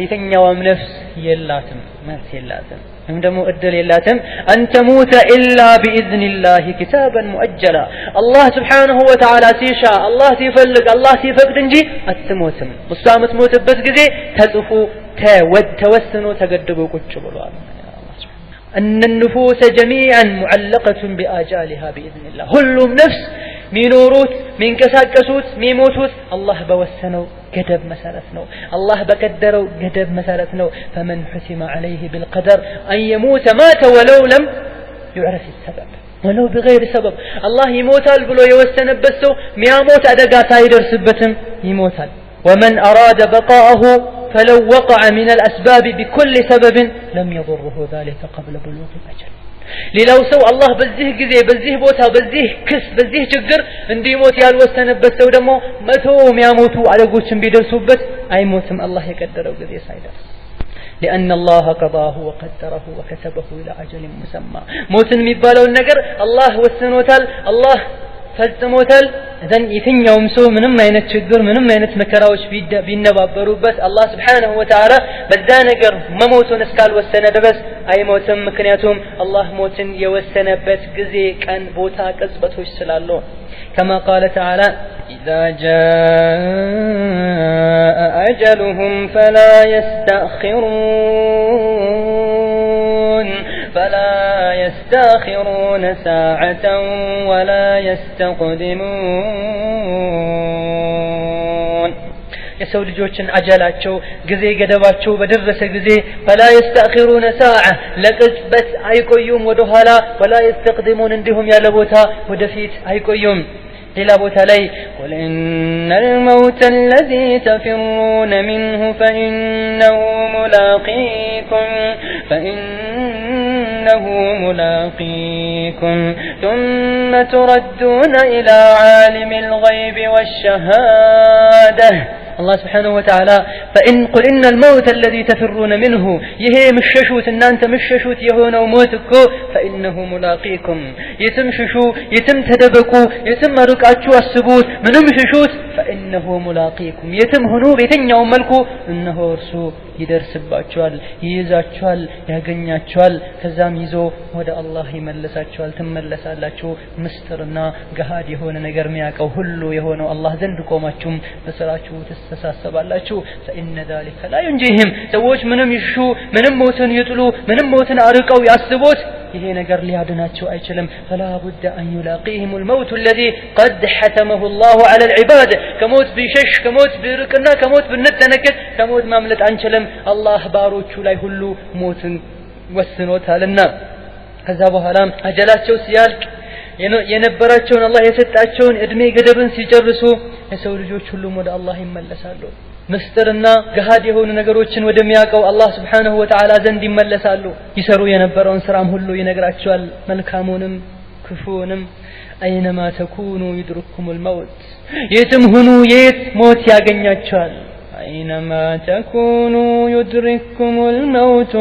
يتنيوم نفس يلاتم مات يلاتم عندما أدل يلاتم أن تموت إلا بإذن الله كتابا مؤجلا الله سبحانه وتعالى سيشاء الله سيفلق الله سيفقد نجي التموتم مستامت موت بس قزي تزفو توسنوا تقدبوا كتشبوا أن النفوس جميعا معلقة بآجالها بإذن الله هلهم نفس مينوروت من كساكسوت ميموتوت الله بوسنوا قدب مسالتنا الله بقدروا قدب مسالتنا فمن حسم عليه بالقدر أن يموت مات ولو لم يعرف السبب ولو بغير سبب الله يموتال بلو يوسن بسو مياموت أدقا سايدر سبتم يموتال ومن أراد بقاءه فلو وقع من الأسباب بكل سبب لم يضره ذلك قبل بلوغ الأجل ሌላው ሰው አላህ በዚህ ቦታ በዚህ ክስ በዚህ ችግር እንዲሞት ያልወሰነበት ሰው ደግሞ መቶ የሚያሞቱ አደጎችን ቢደርሱበት አይሞትም አላህ የቀደረው ጊዜ ሳይደርስ لأن الله قضاه وقدره وكتبه إلى أجل مسمى موتن ميبالو النجر الله وسنوتال الله فلتموتال إذن يتنيوم سو منم ما ينتشجر منم ما ينتمكراوش بينبابروبت الله سبحانه وتعالى بدا نجر ما موتون اسكال والسنة بس أي موتن مكنياتهم الله موتن يوسنة بس جزي كان بوتا كذبته السلالو كما قال تعالى إذا جاء أجلهم فلا يستأخرون ساعة ولا يستقدمون يسول جوتشن أجلاتشو جزي قدباتشو بدرس جزي فلا يستأخرون ساعة لقصبت أيكو يوم ودهلا ولا يستقدمون عندهم يا لبوتا ودفيت أيكو يوم إلى بوتالي قل إن الموت الذي تفرون منه فإنه ملاقيكم ثم تردون إلى عالم الغيب والشهادة الله سبحانه وتعالى قل إن الموت الذي تفرون منه يهي مششوت إن أنت مششوت يهون وموتكو فإنه ملاقيكم يتم ششو يتم تدبكو يتم ركعتشو السبوت من مششوت فإنه ملاقيكم يتم هنوب يتن يوم ملكو إنه رسو يدرس بأتشوال يزاتشوال يغنياتشوال كزام يزو ودى الله يملساتشوال تملسالاتشو مسترنا قهاد يهون نقر مياك أو هلو يهون الله زندكو ماتشم بسراتشو تستساسبالاتشو فإن ذلك لا ينجيهم سووش منم يشو منم موتن يطلو منم موتن أرقو يعصبوت يهي نقر ليادناتشو أيشلم فلا بد أن يلاقيهم الموت الذي قد حتمه الله على العباد كموت بشش كموت بركنا كموت بالنتنكت كموت ماملت عنشلم الله باروتشو لا يهلو موتن وسنوتها لنا كذا بهلام أجلاتشو سيالك የነበራቸውን አላህ የሰጣቸውን እድሜ ገደብን ሲጨርሱ የሰው ልጆች ሁሉም ወደ አላህ ይመለሳሉ ምስጥርና ገሃድ የሆኑ ነገሮችን ወደሚያቀው አላህ Subhanahu Wa Ta'ala ዘንድ ይመለሳሉ ይሰሩ የነበረውን ስራም ሁሉ ይነግራቸዋል መልካሙንም ክፉንም أينما تكونوا يدرككم الموت የትም ሁኑ የት ሞት ያገኛቸዋል أينما تكونوا يدرككم الموت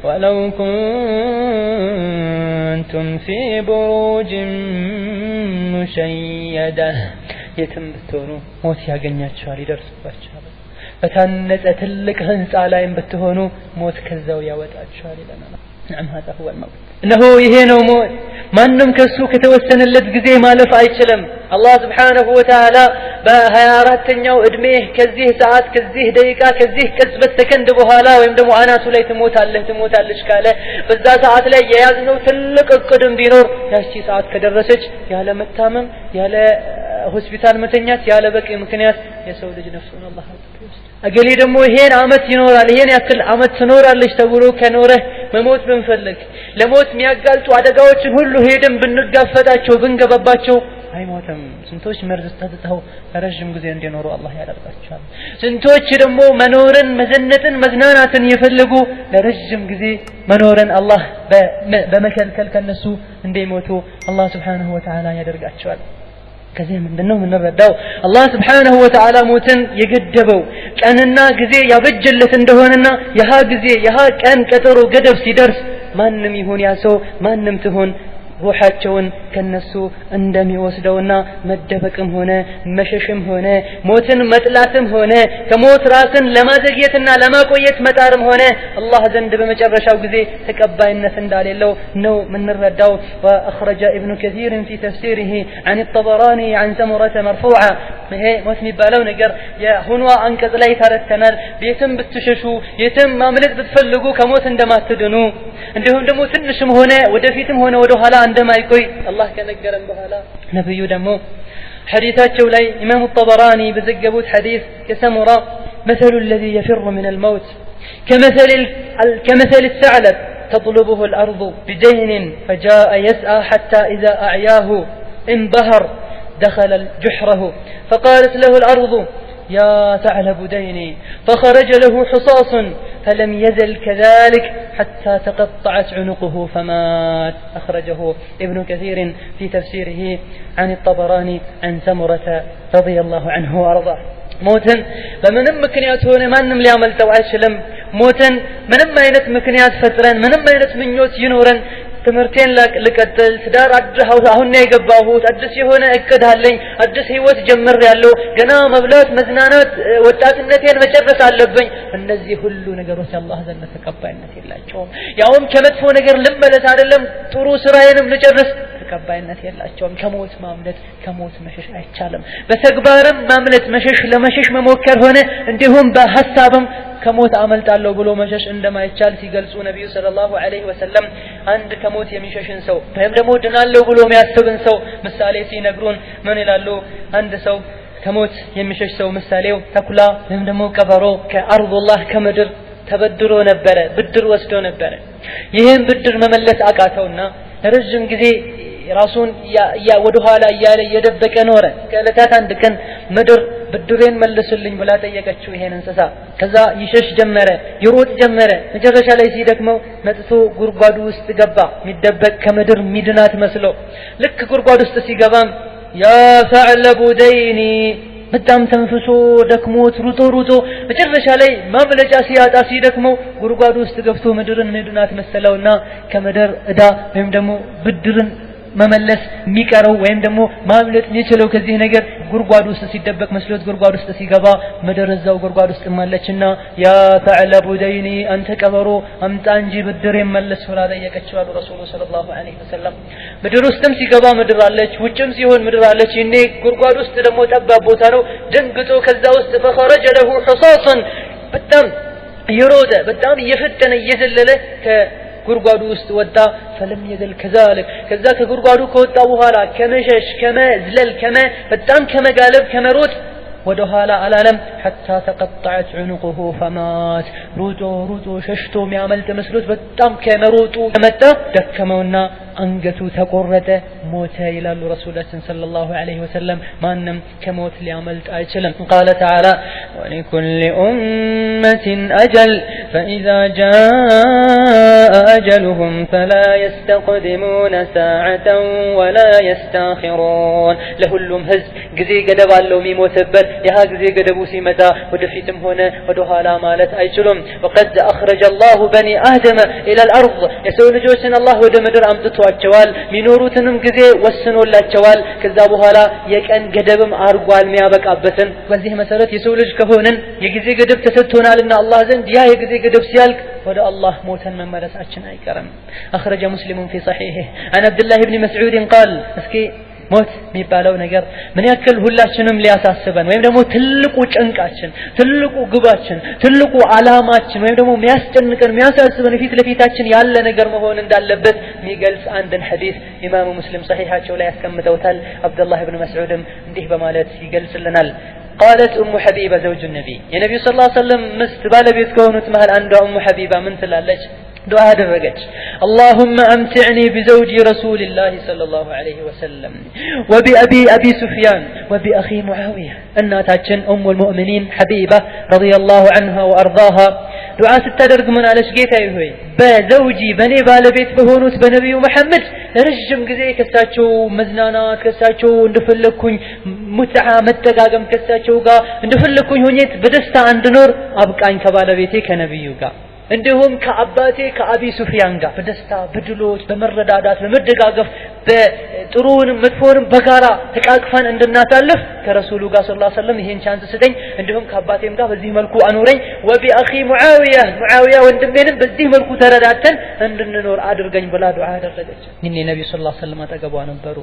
ولو كنتم في بروج مشيدة يتم بتونو موت ያገኛቸዋል ይደርስባቸዋል በታነጸ ትልቅ ህንጻ ላይም ብትሆኑ ሞት ከዛው ያወጣቸዋል ይለናል نعم هذا هو الموت إنه يهينو موت ማንም ከሱ ከተወሰነለት ጊዜ ማለፍ አይችልም አላህ Subhanahu Wa Ta'ala በ24ኛው እድሜ ከዚህ ሰዓት ከዚህ ደቂቃ ከዚህ ቅጽበት ሰከንድ በኋላ ወይም ደግሞ አናቱ ላይ ትሞታለች ካለ በዛ ሰዓት ላይ የያዝነው ትልቅ እቅድም ቢኖር ያቺ ሰዓት ከደረሰች ያለ መታመም ያለ ሆስፒታል መተኛት ያለ በቂ ምክንያት የሰው ልጅ ነፍሱን አላህ አጥቶት አገሌ ደግሞ ይሄን አመት ይኖራል ይሄን ያክል አመት ትኖራለች ተብሎ ከኖረ መሞት ብንፈልግ ለሞት የሚያጋልጡ አደጋዎችን ሁሉ ሄደን ብንጋፈጣቸው ብንገባባቸው አይሞትም ስንቶች መርዝ ተጠጣው ረጅም ጊዜ እንዲኖሩ አላህ ያደርጋቸዋል ስንቶች ደግሞ መኖርን መዘነጥን መዝናናትን የፈለጉ ለረጅም ጊዜ መኖርን አላህ በመከልከል ከነሱ እንደሞቱ አላህ Subhanahu Wa Ta'ala ያደርጋቸዋል ከዚህ ምንድነው የምንረዳው አላህ Subhanahu Wa Ta'ala ሞትን የገደበው ቀንና ጊዜ ያበጀለት እንደሆነና ያሃ ጊዜ ያሃ ቀን ቀጠሮ ገደብ ሲደርስ ማንንም ይሁን ያ ሰው ማንንም ትሆን روحاتشون كنسو اندمي وسدونا مدبكم هنا مششم هنا موتن مطلاتم هنا كموت راسن لما زغيتنا لما قويت مطارم هنا الله زند بمجرشاو غزي تقباينت انداليلو نو من الرداو واخرج ابن كثير في تفسيره عن الطبراني عن سمرة مرفوعة هي موتني بالاو نجر يا هنوا انكز لا يترتنال بيتم بتششو يتم ماملت بتفلقو كموت اندماتدنو عندهم دمو تنشم هنا ودفيتم هنا ودوهلا عندما يقول الله كنجرن بهلا نبيو دمو حديثات شولاي إمام الطبراني بزقبوت حديث كسمرة مثل الذي يفر من الموت كمثل الثعلب تطلبه الأرض بدين فجاء يسعى حتى إذا أعياه انبهر دخل جحره فقالت له الأرض يا ثعلب ديني فخرج له حصاص فلم يزل كذلك حتى تقطعت عنقه فمات أخرجه ابن كثير في تفسيره عن الطبراني عن سمرة رضي الله عنه وأرضاه ሞትን በምንም ምክንያት ሆነ ማንም ሊያመልጠው አይችልም ሞትን ምንም አይነት ምክንያት ፈጥረን ምንም አይነት ምኞት ይኖረን ትምርቴን ልቀጥል ትዳር አሁን ነው የገባሁት አዲስ የሆነ እቅድ አለኝ አዲስ ህይወት ጀምሬያለሁ ገና መብላት መዝናናት ወጣትነቴን መጨረስ አለብኝ እነዚህ ሁሉ ነገሮች አላህ ዘንድ ተቀባይነት የላቸውም ያውም ከመጥፎ ነገር ልመለስ አይደለም ጥሩ ስራዬንም ልጨርስ ተቀባይነት የላቸውም ከሞት ማምለጥ ከሞት መሸሽ አይቻልም በተግባርም ማምለጥ ለመሸሽ መሞከር ሆነ እንዲሁም በሐሳብም ከሞት አመልጣለሁ ብሎ መሸሽ እንደማይቻል ሲገልጹ ነብዩ ሰለላሁ ዐለይሂ ወሰለም አንድ ከሞት የሚሸሽን ሰው ወይም ደግሞ ድናለሁ ብሎ የሚያስብን ሰው ምሳሌ ሲነግሩን ምን ይላሉ አንድ ሰው ከሞት የሚሸሽ ሰው ምሳሌው ተኩላ ወይም ደግሞ ቀበሮ ከአርዱላህ ከምድር ተበድሮ ነበር ብድር ወስዶ ነበር ይሄን ብድር መመለስ አቃተውና ለረጅም ጊዜ ራሱን ወደ ኋላ እየደበቀ ኖረ ከለታት አንድ ቀን ምድር ብድሬን መልስልኝ ብላ ጠየቀችው ይሄን እንስሳ ከዛ ይሸሽ ጀመረ ይሮጥ ጀመረ መጨረሻ ላይ ሲደክመው መጥቶ ጉርጓዱ ውስጥ ገባ ሚደበቅ ከምድር ሚድናት መስሎ ልክ ጉርጓዱ ውስጥ ሲገባም ያ ፈዕለቡ ደይኒ በጣም ተንፍሶ ደክሞት ሩጦ መጨረሻ ላይ ማምለጫ ሲያጣ ሲደክመው ጉርጓዱ ውስጥ ገብቶ ምድርን ሚድናት መሰለውና ከምድር እዳ ወይም ደግሞ ብድርን መመለስ የሚቀረው ወይም ደግሞ ማምለጥ የሚችለው ከዚህ ነገር ጉርጓዱ ውስጥ ሲደበቅ መስሎት ጉርጓዱ ውስጥ ሲገባ መደረዛው ጉርጓዱ ውስጥ ማለችና ያ ተዕለቡ ደይኒ አንተ ቀበሮ አምጣ እንጂ ብድር ይመለስ ብላ ጠየቀችው አሉ ረሱሉ ሰለላሁ ዐለይሂ ወሰለም ምድር ውስጥም ሲገባ ምድር አለች ውጭም ሲሆን ምድር አለች እኔ ጉርጓዱ ውስጥ ደግሞ ጠባብ ቦታ ነው ደንግጦ ከዛ ውስጥ فخرج له حصاصا በጣም ይሮጠ በጣም እየፈጠነ እየዘለለ ጉርጓዱ ውስጥ ወጣ فلم يزل كذلك ከዛ ከጉርጓዱ ከወጣ በኋላ ከመሸሽ ከመዝለል በጣም ከመጋለብ ከመሮጥ ወደ ኋላ አላለም حتى تقطعت عنقه فمات ሩጦ ሸሽቶ የሚያመልጥ መስሎት በጣም ከመሮጡ መጣ ደከመውና አንገቱ ተቆረጠ ሞተ ይላሉ ረሱላችን ሰለላሁ ዐለይሂ ወሰለም ማንም ከሞት ሊያመልጥ አይችልም قال تعالى ولكل أمة أجل فإذا جاء أجلهم فلا يستقدمون ساعة ولا يستاخرون ለሁሉም ህዝብ ጊዜ ገደብ አለው የሚሞትበት ያ ጊዜ ገደቡ ሲመጣ ወደፊትም ሆነ ወደ ኋላ ማለት አይችሉም وقد أخرج الله بني آدم إلى الأرض የሰው ልጆችን አላህ ወደ ምድር አምጥቷቸዋል ሚኖሩትንም ጊዜ ወስኖላቸዋል ከዛ በኋላ የቀን ገደብም አርጓል የሚያበቃበትን በዚህ መሰረት የሰው ልጅ ከሆነን የጊዜ ገደብ ተሰጥቶናልና አላህ ዘንድ ያ የጊዜ ገደብ ሲያልቅ ወደ አላህ ሞተን መመለሳችን አይቀርም أخرج مسلم في صحيحه عن عبد الله بن مسعود قال እስኪ ሞት የሚባለው ነገር ምን ያክል ሁላችንም ሊያሳስበን ወይም ደግሞ ትልቁ ጭንቃችን ትልቁ ግባችን ትልቁ አላማችን ወይም ደግሞ የሚያስጨንቀን የሚያሳስበን ፊት ለፊታችን ያለ ነገር መሆን እንዳለበት የሚገልጽ አንድን ሐዲስ ኢማሙ ሙስሊም ሰሒሐቸው ላይ ያስቀምጠውታል አብዱላህ ኢብኑ መስዑድም እንዲህ በማለት ይገልጽልናል قالت ام حبيبه زوج النبي يا نبي صلى الله عليه وسلم مست ባለቤት ከሆኑት መሃል አንዷ ام حبيبه ምን ትላለች دعاء አደረገች اللهم امتعني بزوج رسول الله صلى الله عليه وسلم وبأبي سفيان وبأخي معاوية እናታችን ام المؤمنين حبيبه رضي الله عنها وارضاها دعاء ስትደርግ ምን አለች ጌታዬ ሆይ በዘውጂ በኔ ባለቤት በሆኑት በነብዩ መሐመድ ለረጅም ጊዜ ከሳቸው መዝናናት ከሳቸው እንደፈለኩኝ ሙትዓ መጠጋገም ከሳቸው ጋር እንደፈለኩኝ ሆኜ በደስታ እንድኖር አብቃኝ ከባለቤቴ ከነብዩ ጋር እንደውም ከአባቴ ከአቢ ሱፊያን ጋር በደስታ በድሎት በመረዳዳት በመደጋገፍ በጥሩንም መጥፎንም በጋራ ተቃቅፈን እንድናሳልፍ ከረሱሉ ጋር ሰለላሁ ዐለይሂ ወሰለም ይሄን ቻንስ ስጠኝ እንደውም ከአባቴም ጋር በዚህ መልኩ አኖረኝ ወቢአኺ ሙአዊያ ወንድሜንም በዚህ መልኩ ተረዳተን እንድንኖር አድርገኝ ብላ ዱዓ አደረገች እኔ ነብዩ ሰለላሁ ዐለይሂ ወሰለም አጠገቧ ነበሩ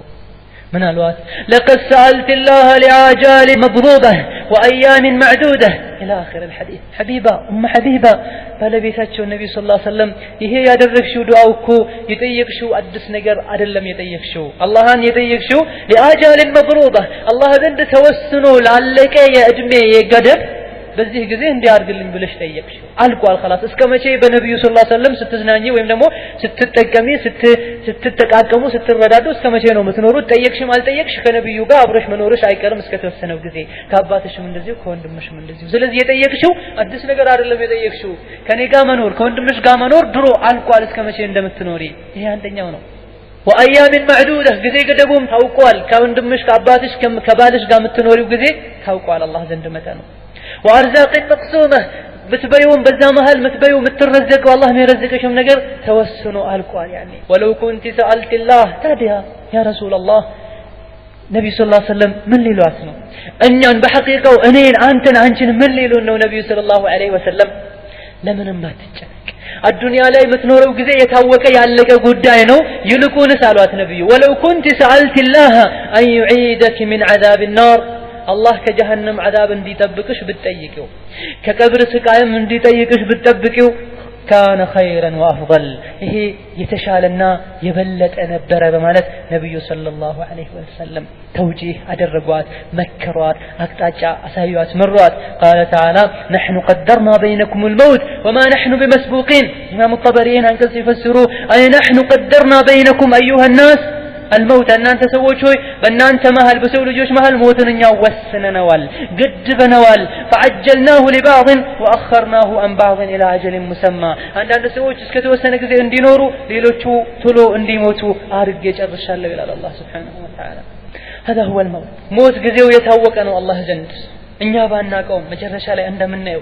من الوقت لقد سألت الله لعاجال مضروبة وأيام معدودة إلى آخر الحديث حبيبة حبيبة فلبيتاتشو النبي صلى الله عليه وسلم يهي يدركشو دعاوكو يتيقشو أدس نقر أدلم يتيقشو الله أن يتيقشو لعاجال مضروبة الله ذند توسنو لعلك يا أدمي يا قدب በዚህ ጊዜ እንዲያርግልኝ ብለሽ ጠየቅሽው አልቋል خلاص እስከመቼ በነብዩ ሰለላሁ ዐለይሂ ወሰለም ስትዝናኚ ወይም ደግሞ ስትጠቀሚ ስትጠቃቀሙ ስትረዳዱ እስከመቼ ነው የምትኖሩት ጠየቅሽም አልጠየቅሽ ከነብዩ ጋር አብረሽ መኖርሽ አይቀርም እስከተወሰነው ጊዜ ከአባትሽም እንደዚሁ ከወንድምሽም እንደዚሁ ስለዚህ የጠየቅሽው አዲስ ነገር አይደለም የጠየቅሽው ከኔ ጋር መኖር ከወንድምሽ ጋር መኖር ድሮ አልቋል እስከመቼ እንደምትኖሪ ይሄ አንደኛው ነው وأيام معدودة جزي قدبهم توقوال كوندمش كعباتش كبالش قامت تنوري وجزي توقوال الله زند متانو وأرزاق مقسومة بتبيوم بزامها متبيوم مترزق والله ما يرزقك شم نجر توسنوا القوال يعني ولو كنت سألت الله تادها يا رسول الله نبي صلى الله عليه وسلم من ليلو أسنو أنيان بحقيقة وأنين أنتن عنشن من ليلو أنه نبي صلى الله عليه وسلم لمن ما تجنك الدنيا لا يمتنورو جزي يتوك يعلق قدائنو يلقون سألوات نبي ولو كنت سألت الله أن يعيدك من عذاب النار الله كجهنم عذاب دي تبكش بتأيكو كقبر سكايم دي تأيكش بتبكو كان خيرا وأفضل هي يتشالنا يبلت أنبر بمالت نبي صلى الله عليه وسلم توجيه أدرقوات مكروات أقطاع أسايوات مرات قال تعالى نحن قدرنا بينكم الموت وما نحن بمسبوقين إمام الطبريين هنكس يفسروا أي نحن قدرنا بينكم أيها الناس الموت أن أنت سووا شوي بأن أنت مهل بسول جوش مهل موتن يوسنا نوال قد نوال فعجلناه لبعض وأخرناه عن بعض إلى أجل مسمى أن أنت سووا جسكتوا سنة زي اندي نورو ليلوشو تلو اندي موتو أرد يجر الشال إلى الله سبحانه وتعالى هذا هو الموت موت جزيو يتهوك أنه الله جند إن يابانا قوم مجرش على عند منه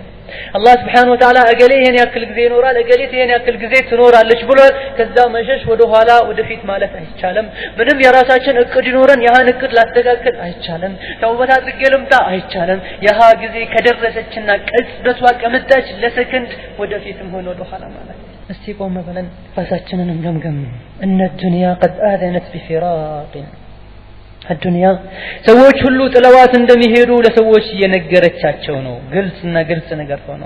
الله سبحانه وتعالى أقليه يعني أكل جزي نورا أقليه يعني أكل جزي نورا لشبله كذا مجش ودهالا ودفيت مالت أيشالم منهم يراساتشن أكد نورا يها نكد لا تأكل أيشالم توبتها تقلم تا أيشالم يها جزي كدر رساتشنا كأس واك أمتاج لسكند ودفيتم هون ودهالا مالت استيقوا مثلا فساتشنا نمجم إن الدنيا قد آذنت بفراق الدنيا سووش هلو تلوات اندمي هيرو لسووش ينقرت شاكشونو قلسنا قرفونو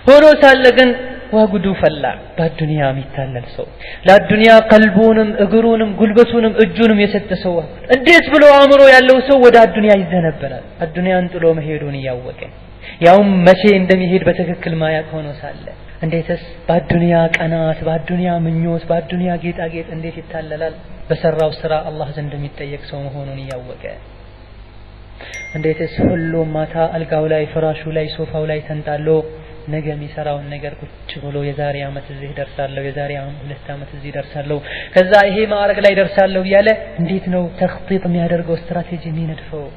هونو سالقن واقدو فلا بالدنيا ميتالل سو لا الدنيا قلبونم اقرونم قلبتونم اجونم يستسوا انديس بلو عمرو يالو سو ودا الدنيا يزنبرال الدنيا انتلو مهيرون ياوكي يوم مشي اندمي هير بتككل ما يكونو سالة انديتس بالدنيا قنات بالدنيا منيوت بالدنيا ጌጣጌጥ እንዴት ይታለላል በሰራው ስራ አላህ ዘንድ የሚጠየቅ ሰው መሆኑን ያወቀ እንዴትስ ሁሉም ማታ አልጋው ላይ ፍራሹ ላይ ሶፋው ላይ ተንጣሎ ነገ የሚሰራውን ነገር ቁጭ ብሎ የዛሬ አመት እዚህ ደርሳለሁ የዛሬ 2 አመት እዚህ ደርሳለሁ ከዛ ይሄ ማዕረግ ላይ ደርሳለሁ ያለ እንዴት ነው ተخطيط የሚያደርገው ስትራቴጂ የሚነድፈው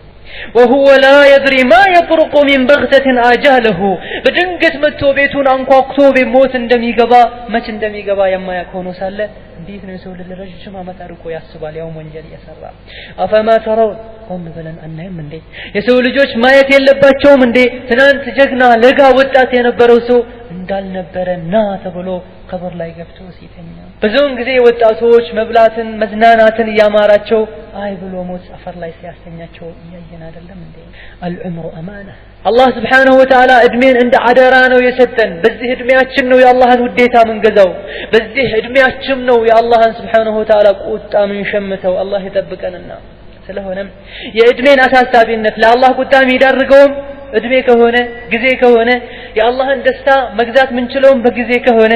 وهو لا يدري ما يطرق من بغتة آجاله بدنقت متو بيتون أنقاقتو بموت اندميقبا ماش اندميقبا يما يكونو سالة ديث نسول للرجل ما متعرقو يحسب اليوم وانجل يسرع أفما ترون قوم بلن أنهم من دي يسول جوش ما يتيلباتشو من دي تنان تجقنا لقا ودات ينبروسو اندال نبرنا تبلو قبر لا يقفتو سيتنيا بزون قزي وداتوش مبلاتن مزناناتن ياماراتشو آي بلو موت أفر لا يسياسنياتشو يأينا دلم من دي العمر أمانة الله سبحانه وتعالى ادمين عند عدرانو يستن بزيه ادمياتشن نو يا الله وديتا من قزو بزيه ادمياتشن نو يا الله سبحانه وتعالى قوتا من شمته الله يطبقنا ስለሆነም የእድሜን አሳሳቢነት ለአላህ ቁጣም ይዳርገውም እድሜ ከሆነ ጊዜ ከሆነ የአላህን ደስታ መግዛት ምንችለውም በጊዜ ከሆነ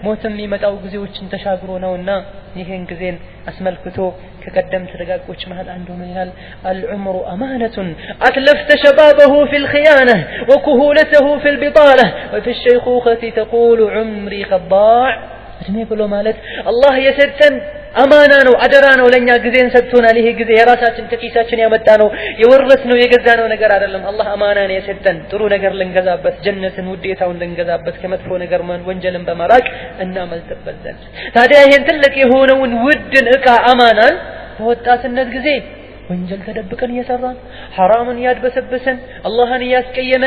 ሞትም የሚመጣው ጊዜዎችን ተሻግሮ ነውና ይሄን ጊዜን አስመልክቶ ከቀደምት ደጋጎች መሃል አንዱ ምን ይላል العمر أمانة أتلفت شبابه في الخيانة وكهولته في البطالة وفي الشيخوخة تقول عمري قد ضاع እድሜ ብሎ ማለት አላህ የሰጠን አማና ነው አደራ ነው ለኛ ጊዜን ሰጥቶናል ይሄ ጊዜ የራሳችን ተኪሳችን ያመጣ ነው የወረስነው የገዛነው ነገር አይደለም አላህ አማና ነው የሰጠን ጥሩ ነገር ልንገዛበት ጀነትን ውዴታውን ልንገዛበት ከመጥፎ ነገር ወንጀልን በመራቅ እናመልጥበት ዘንድ ታዲያ ይሄን ትልቅ የሆነውን ውድን ዕቃ አማናን በወጣትነት ጊዜ ወንጀል ተደብቀን እየሰራን ሐራምን ያድበሰበሰን አላህን ያስቀየመ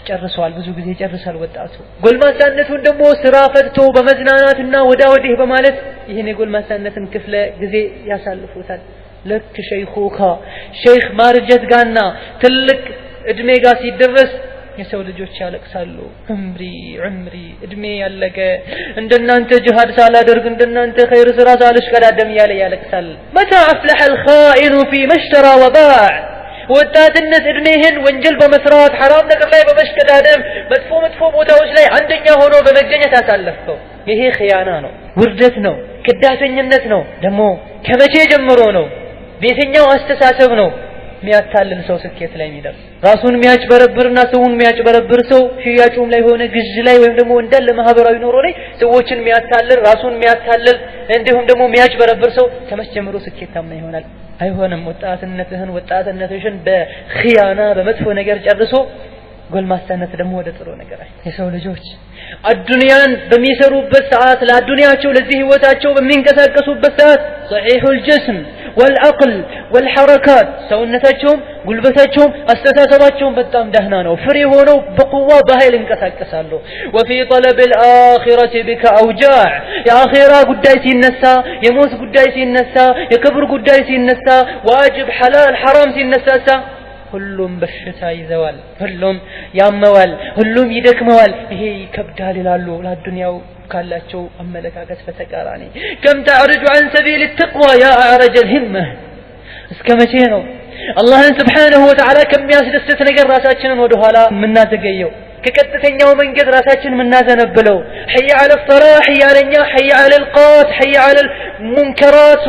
ጨርሷል ብዙ ጊዜ ጨርሷል ወጣቱ ጎልማሳነቱን ደግሞ ስራ ፈትቶ በመዝናናትና ወዳወዲህ በማለት ይሄን የጎልማሳነትን ክፍለ ጊዜ ያሳልፉታል ለክ ሸይኹካ ሸይኽ ማርጀት ጋርና ትልቅ እድሜ ጋር ሲደረስ የሰው ልጆች ያለቅሳሉ ዑምሪ እድሜ ያለቀ እንደናንተ ጂሃድ ሳላደርግ እንደናንተ ኸይር ስራ ሳልሽቀዳደም ያለቅሳል متى أفلح الخائن في مشترى وباع ወጣትነት እድሜህን ወንጀል በመስራት حرام ነገር ላይ በመሽቀዳደም መጥፎ ቦታዎች ላይ አንደኛ ሆኖ በመገኘት አሳለፈው ይሄ ኺያና ነው ውርደት ነው ክዳተኝነት ነው ደግሞ ከመቼ ጀምሮ ነው በየትኛው አስተሳሰብ ነው የሚያታልል ሰው ስኬት ላይ የሚደርስ ራሱን የሚያጭበረብርና ሰውን የሚያጭበረብር ሰው ሽያጩም ላይ ሆነ ግዥ ላይ ወይም ደግሞ እንዳለ ማህበራዊ ኑሮ ላይ ሰዎችን የሚያታልል ራሱን የሚያታልል እንዲሁም ደግሞ የሚያጭበረብር ሰው ተመስጀምሮ ስኬታማ ይሆናል አይሆንም ወጣትነትሽን በኺያና በመጥፎ ነገር ጨርሶ ጎልማሳነት ደግሞ ወደ ጥሩ ነገር የሰው ልጆች አዱንያን በሚሰሩበት ሰዓት ለአዱንያቸው ለዚህ ህይወታቸው በሚንቀሳቀሱበት ሰዓት صحيح الجسم والعقل والحركات ሰውነታቸውም ጉልበታቸውም አስተሳሰባቸውም በጣም ደህና ነው ፍሬ ሆነው በቁዋ በኃይል እንቀሳቀሳሉ وفي طلب الاخره بك اوجاع የአኺራ ጉዳይ ሲነሳ የሞት ጉዳይ ሲነሳ የክብር ጉዳይ ሲነሳ ዋጅብ ሐላል ሐራም ሲነሳ ሁሉም በሽታ ይዘዋል ሁሉም ያመዋል ሁሉም ይደክመዋል ይሄ ይከብዳል ይላሉ ለዱንያው ካላቸው አመለካከት በተቃራኒ كم تعرج عن سبيل التقوى يا اعرج الهمه እስከመቼ ነው አላህን Subhanahu Wa Ta'ala ከሚያስደስት ነገር ራሳችንን ወደ ኋላ ምናዘገየው ከቀጥተኛው መንገድ ራሳችንን ምናዘነብለው حي على الصلاح ያለኛ حي على القات حي على المنكرات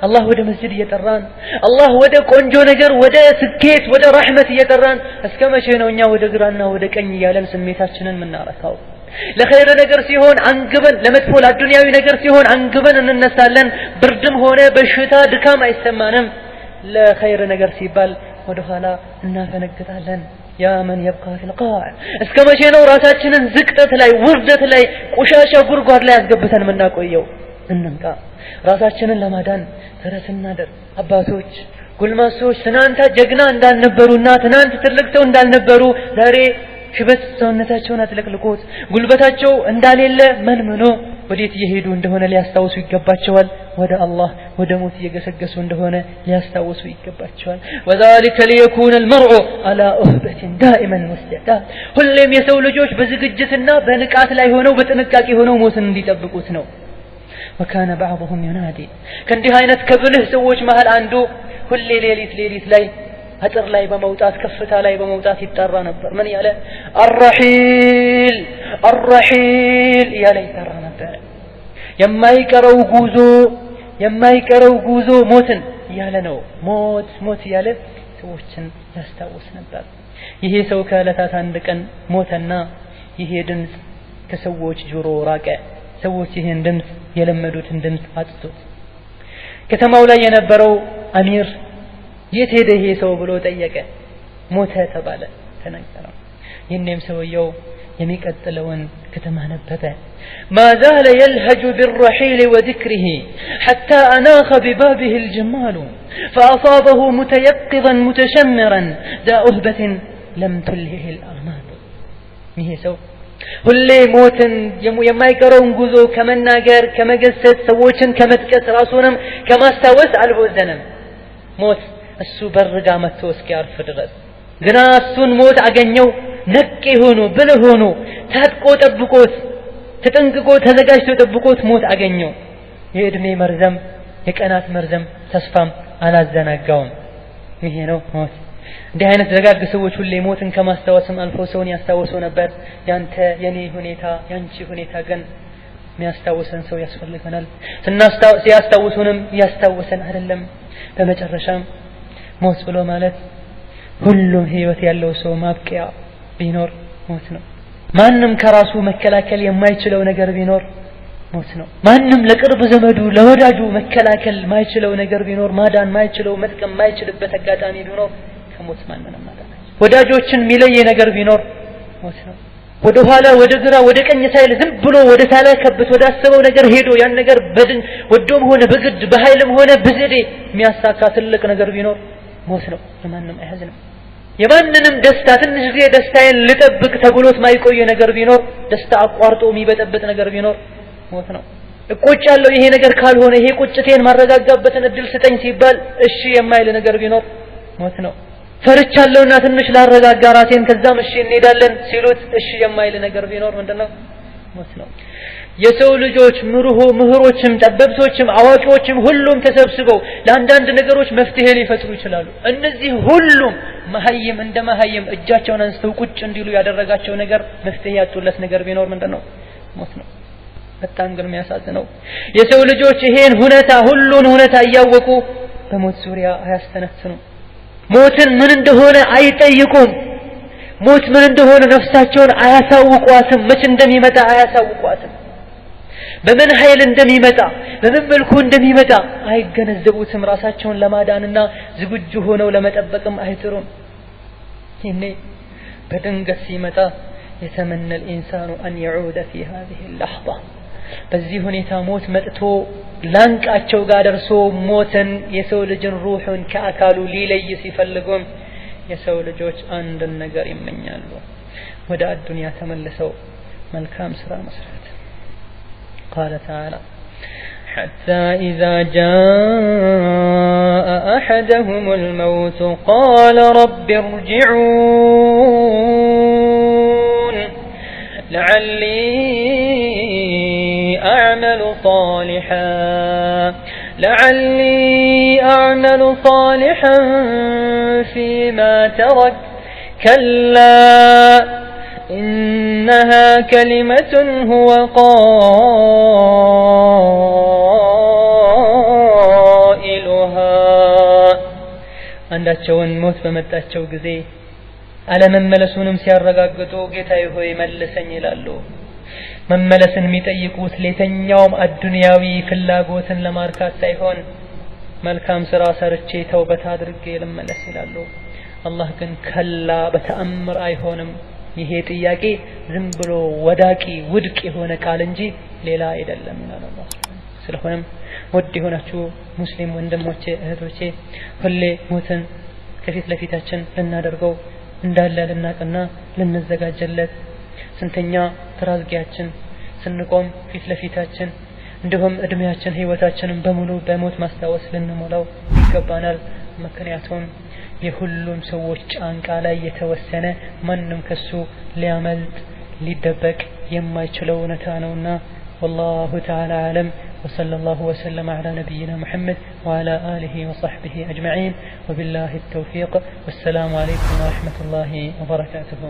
الله ወደ መስጂድ እየጠራን الله ወደ ቆንጆ ነገር ወደ ስኬት ወደ ረህመት እየጠራን እስከመቼ ነው እኛ ወደ ግራና ወደ ቀኝ ያለን ስሜታችንን ምናረካው ለኸይር ነገር ሲሆን አንግበን ለመጥፎ ለዱንያዊ ነገር ሲሆን አንግበን እንነሳለን ብርድም ሆነ በሽታ ድካም አይሰማንም ለኸይር ነገር ሲባል ወደ ኋላ እናፈነግጣለን يا من يبقى في القاع እስከመቼ ነው ራሳችንን ዝቅጠት ላይ ውርደት ላይ ቆሻሻ ጉርጓድ ላይ ያስገብተን ምናቆየው እንንቃ ራሳችንን ለማዳን ተረት እናደር አባቶች ጉልማሶች ትናንት ጀግና እንዳልነበሩና ትናንት ትልቅ ሰው እንዳልነበሩ ዛሬ ሽበት ሰውነታቸውን አጥለቅልቆት ጉልበታቸው እንዳሌለ መንምኖ ወዴት እየሄዱ እንደሆነ ሊያስታውሱ ይገባቸዋል ወደ አላህ ወደ ሞት እየገሰገሱ እንደሆነ ሊያስታውሱ ይገባቸዋል وذلك ليكون المرء على أهبة دائما مستعد ሁሌም የሰው ልጆች በዝግጅትና በንቃት ላይ ሆነው በጥንቃቄ ሆነው ሞትን እንዲጠብቁት ነው وكان بعضهم ينادي كندي አይነት ከብልህ ሰዎች መሃል አንዱ ሁሌ ሌሊት ላይ አጥር ላይ በመውጣት ከፍታ ላይ በመውጣት ይጣራ ነበር ምን ያለ الرحيل ያለ ይጣራ ነበር የማይቀረው ጉዞ ሞትን ያለ ነው ሞት ያለ ሰዎችን ያስታውስ ነበር ይሄ ሰው ከዕለታት አንድ ቀን ሞተና ይሄ ድምጽ ከሰዎች ጆሮ ራቀ ሰዎች ይሄን ድምጽ የለመዱትን ድምጽ አጥቶት ከተማው ላይ የነበረው አሚር የት ሄደ ይሄ ሰው ብሎ ጠየቀ ሞተ ተባለ ተነገረው ይሄንም ሰውየው የሚቀጥለውን ከተማ ነበረ ما زال يلهج بالرحيل وذكره حتى أناخ ببابه الجمال فأصابه متيقظا متشمرا ذا أهبة لم تلهه الآمال ይሄ ሰው ሁሌ ሞትን የማይቀረውን ጉዞ ከመናገር ከመገሰጽ ሰዎችን ከመጥቀስ ራሱንም ከማስታወስ አልቦዘነም ሞት እሱ በርጋ መጥቶ እስኪያርፍ ድረስ ግና እሱን ሞት አገኘው ነቄ ሆኖ ብልህ ሆኖ ታጥቆ ጠብቆት ተጠንቅቆ ተዘጋጅቶ ጠብቆት ሞት አገኘው የእድሜ መርዘም የቀናት መርዘም ተስፋም አላዘናጋውም ይሄ ነው ሞት እንዲህ አይነት ደጋግ ሰዎች ሁሌ ሞትን ከማስታወስም አልፎ ሰውን ያስታውሱ ነበር ያንተ የኔ ሁኔታ ያንቺ ሁኔታ ግን የሚያስታውሰን ሰው ያስፈልገናል ሲያስታውሱንም ያስታውሰን አይደለም በመጨረሻም ሞት ብሎ ማለት ሁሉም ህይወት ያለው ሰው ማብቂያ ቢኖር ሞት ነው ማንንም ከራሱ መከላከል የማይችለው ነገር ቢኖር ሞት ነው ማንንም ለቅርብ ዘመዱ ለወዳጁ መከላከል ማይችለው ነገር ቢኖር ማዳን ማይችለው መጥቀም ማይችልበት አጋጣሚ ቢኖር ከሞት ማንንም ማዳን ወዳጆችን ሚለየ ነገር ቢኖር ሞት ነው ወደ ኋላ ወደ ግራ ወደ ቀኝ ሳይል ዝም ብሎ ወደ ታላከበት ወደ አሰበው ነገር ሄዶ ያን ነገር በድን ወዶም ሆነ በግድ በኃይልም ሆነ በዘዴ የሚያሳካ ትልቅ ነገር ቢኖር ሞት ነው ለማንንም አይhazንም የማንንም ደስታ ትንሽ ጊዜ ደስታዬን ልጠብቅ ተብሎት ማይቆየ ነገር ቢኖር ደስታ አቋርጦ የሚበጠበጥ ነገር ቢኖር ሞት ነው እቆጫለሁ ይሄ ነገር ካልሆነ ይሄ ቁጭቴን ማረጋጋበትን እድል ስጠኝ ሲባል እሺ የማይል ነገር ቢኖር ሞት ነው ፈርቻለሁና ትንሽ ላረጋጋ ራሴን ከዛም እሺ እንሄዳለን ሲሉት እሺ የማይል ነገር ቢኖር ምንድነው ሞት ነው የሰው ልጆች ምሁሮችም ጠበብቶችም አዋቂዎችም ሁሉም ተሰብስበው ለአንዳንድ ነገሮች መፍትሄ ሊፈጥሩ ይችላሉ እነዚህ ሁሉም መሐይም እንደ መሐይም እጃቸውን አንስተው ቁጭ እንዲሉ ያደረጋቸው ነገር መፍትሄ ያጡለት ነገር ቢኖር ምንድነው ሞት ነው በጣም ግን የሚያሳዝነው የሰው ልጆች ይሄን ሁኔታ ሁሉን ሁኔታ እያወቁ በሞት ዙሪያ አያስተነትኑ ሞትን ምን እንደሆነ አይጠይቁም ሞት ምን እንደሆነ ነፍሳቸውን አያሳውቋትም መች እንደሚመጣ አያሳውቋትም በምን ኃይል እንደሚመጣ በምን መልኩ እንደሚመጣ አይገነዘቡትም ራሳቸውን ለማዳንና ዝግጁ ሆነው ለመጠበቅም አይጥሩም ይሄኔ በድንገት ሲመጣ يتمنى الإنسان أن يعود في هذه اللحظة በዚህ ሁኔታ ሞት መጥቶ ላንቃቸው ጋር ደርሶ ሞትን የሰው ልጅን ሩህን ከአካሉ ሊለይ ሲፈልጉም የሰው ልጆች አንድ ነገር ይመኛሉ ወደ አዱንያ ተመልሰው መልካም ስራ መስራት قال تعالى حتى إذا جاء أحدهم الموت قال رب ارجعون لعلي أعمل صالحا فيما ترك كلا إنها كلمة هو قائلها አንዳቸውን ሞት በመጣቸው ጊዜ አለመመለሱንም ሲያረጋግጡ ጌታዬ ሆይ መልሰኝ ይላሉ መመለስን የሚጠይቁት ለተኛውም አዱንያዊ ፍላጎትን ለማርካት ሳይሆን መልካም ስራ ሰርቼ ተውበት አድርጌ ልመለስ ይላሉ አላህ ግን ከላ በተአምር አይሆንም ይሄ ጥያቄ ዝም ብሎ ወዳቂ ውድቅ የሆነ ቃል እንጂ ሌላ አይደለም ይላል አላህ ስለሆነም ወድ የሆናችሁ ሙስሊም ወንድሞቼ እህቶቼ ሁሌ ሞትን ከፊት ለፊታችን ልናደርገው እንዳለ ልናቀና ልንዘጋጀለት ስንተኛ ተራዝጊያችን ስንቆም ፊት ለፊታችን እንደውም እድሜያችን ህይወታችንን በሙሉ በሞት ማስታወስ ልንሞላው ይገባናል ምክንያቱም የሁሉም ሰዎች ጫንቃ ላይ የተወሰነ ማንንም ከሱ ሊያመልጥ ሊደበቅ የማይችለው እውነታ ነውና والله تعالى أعلم وصلى الله وسلم على نبينا محمد وعلى آله وصحبه أجمعين وبالله التوفيق والسلام عليكم ورحمة الله وبركاته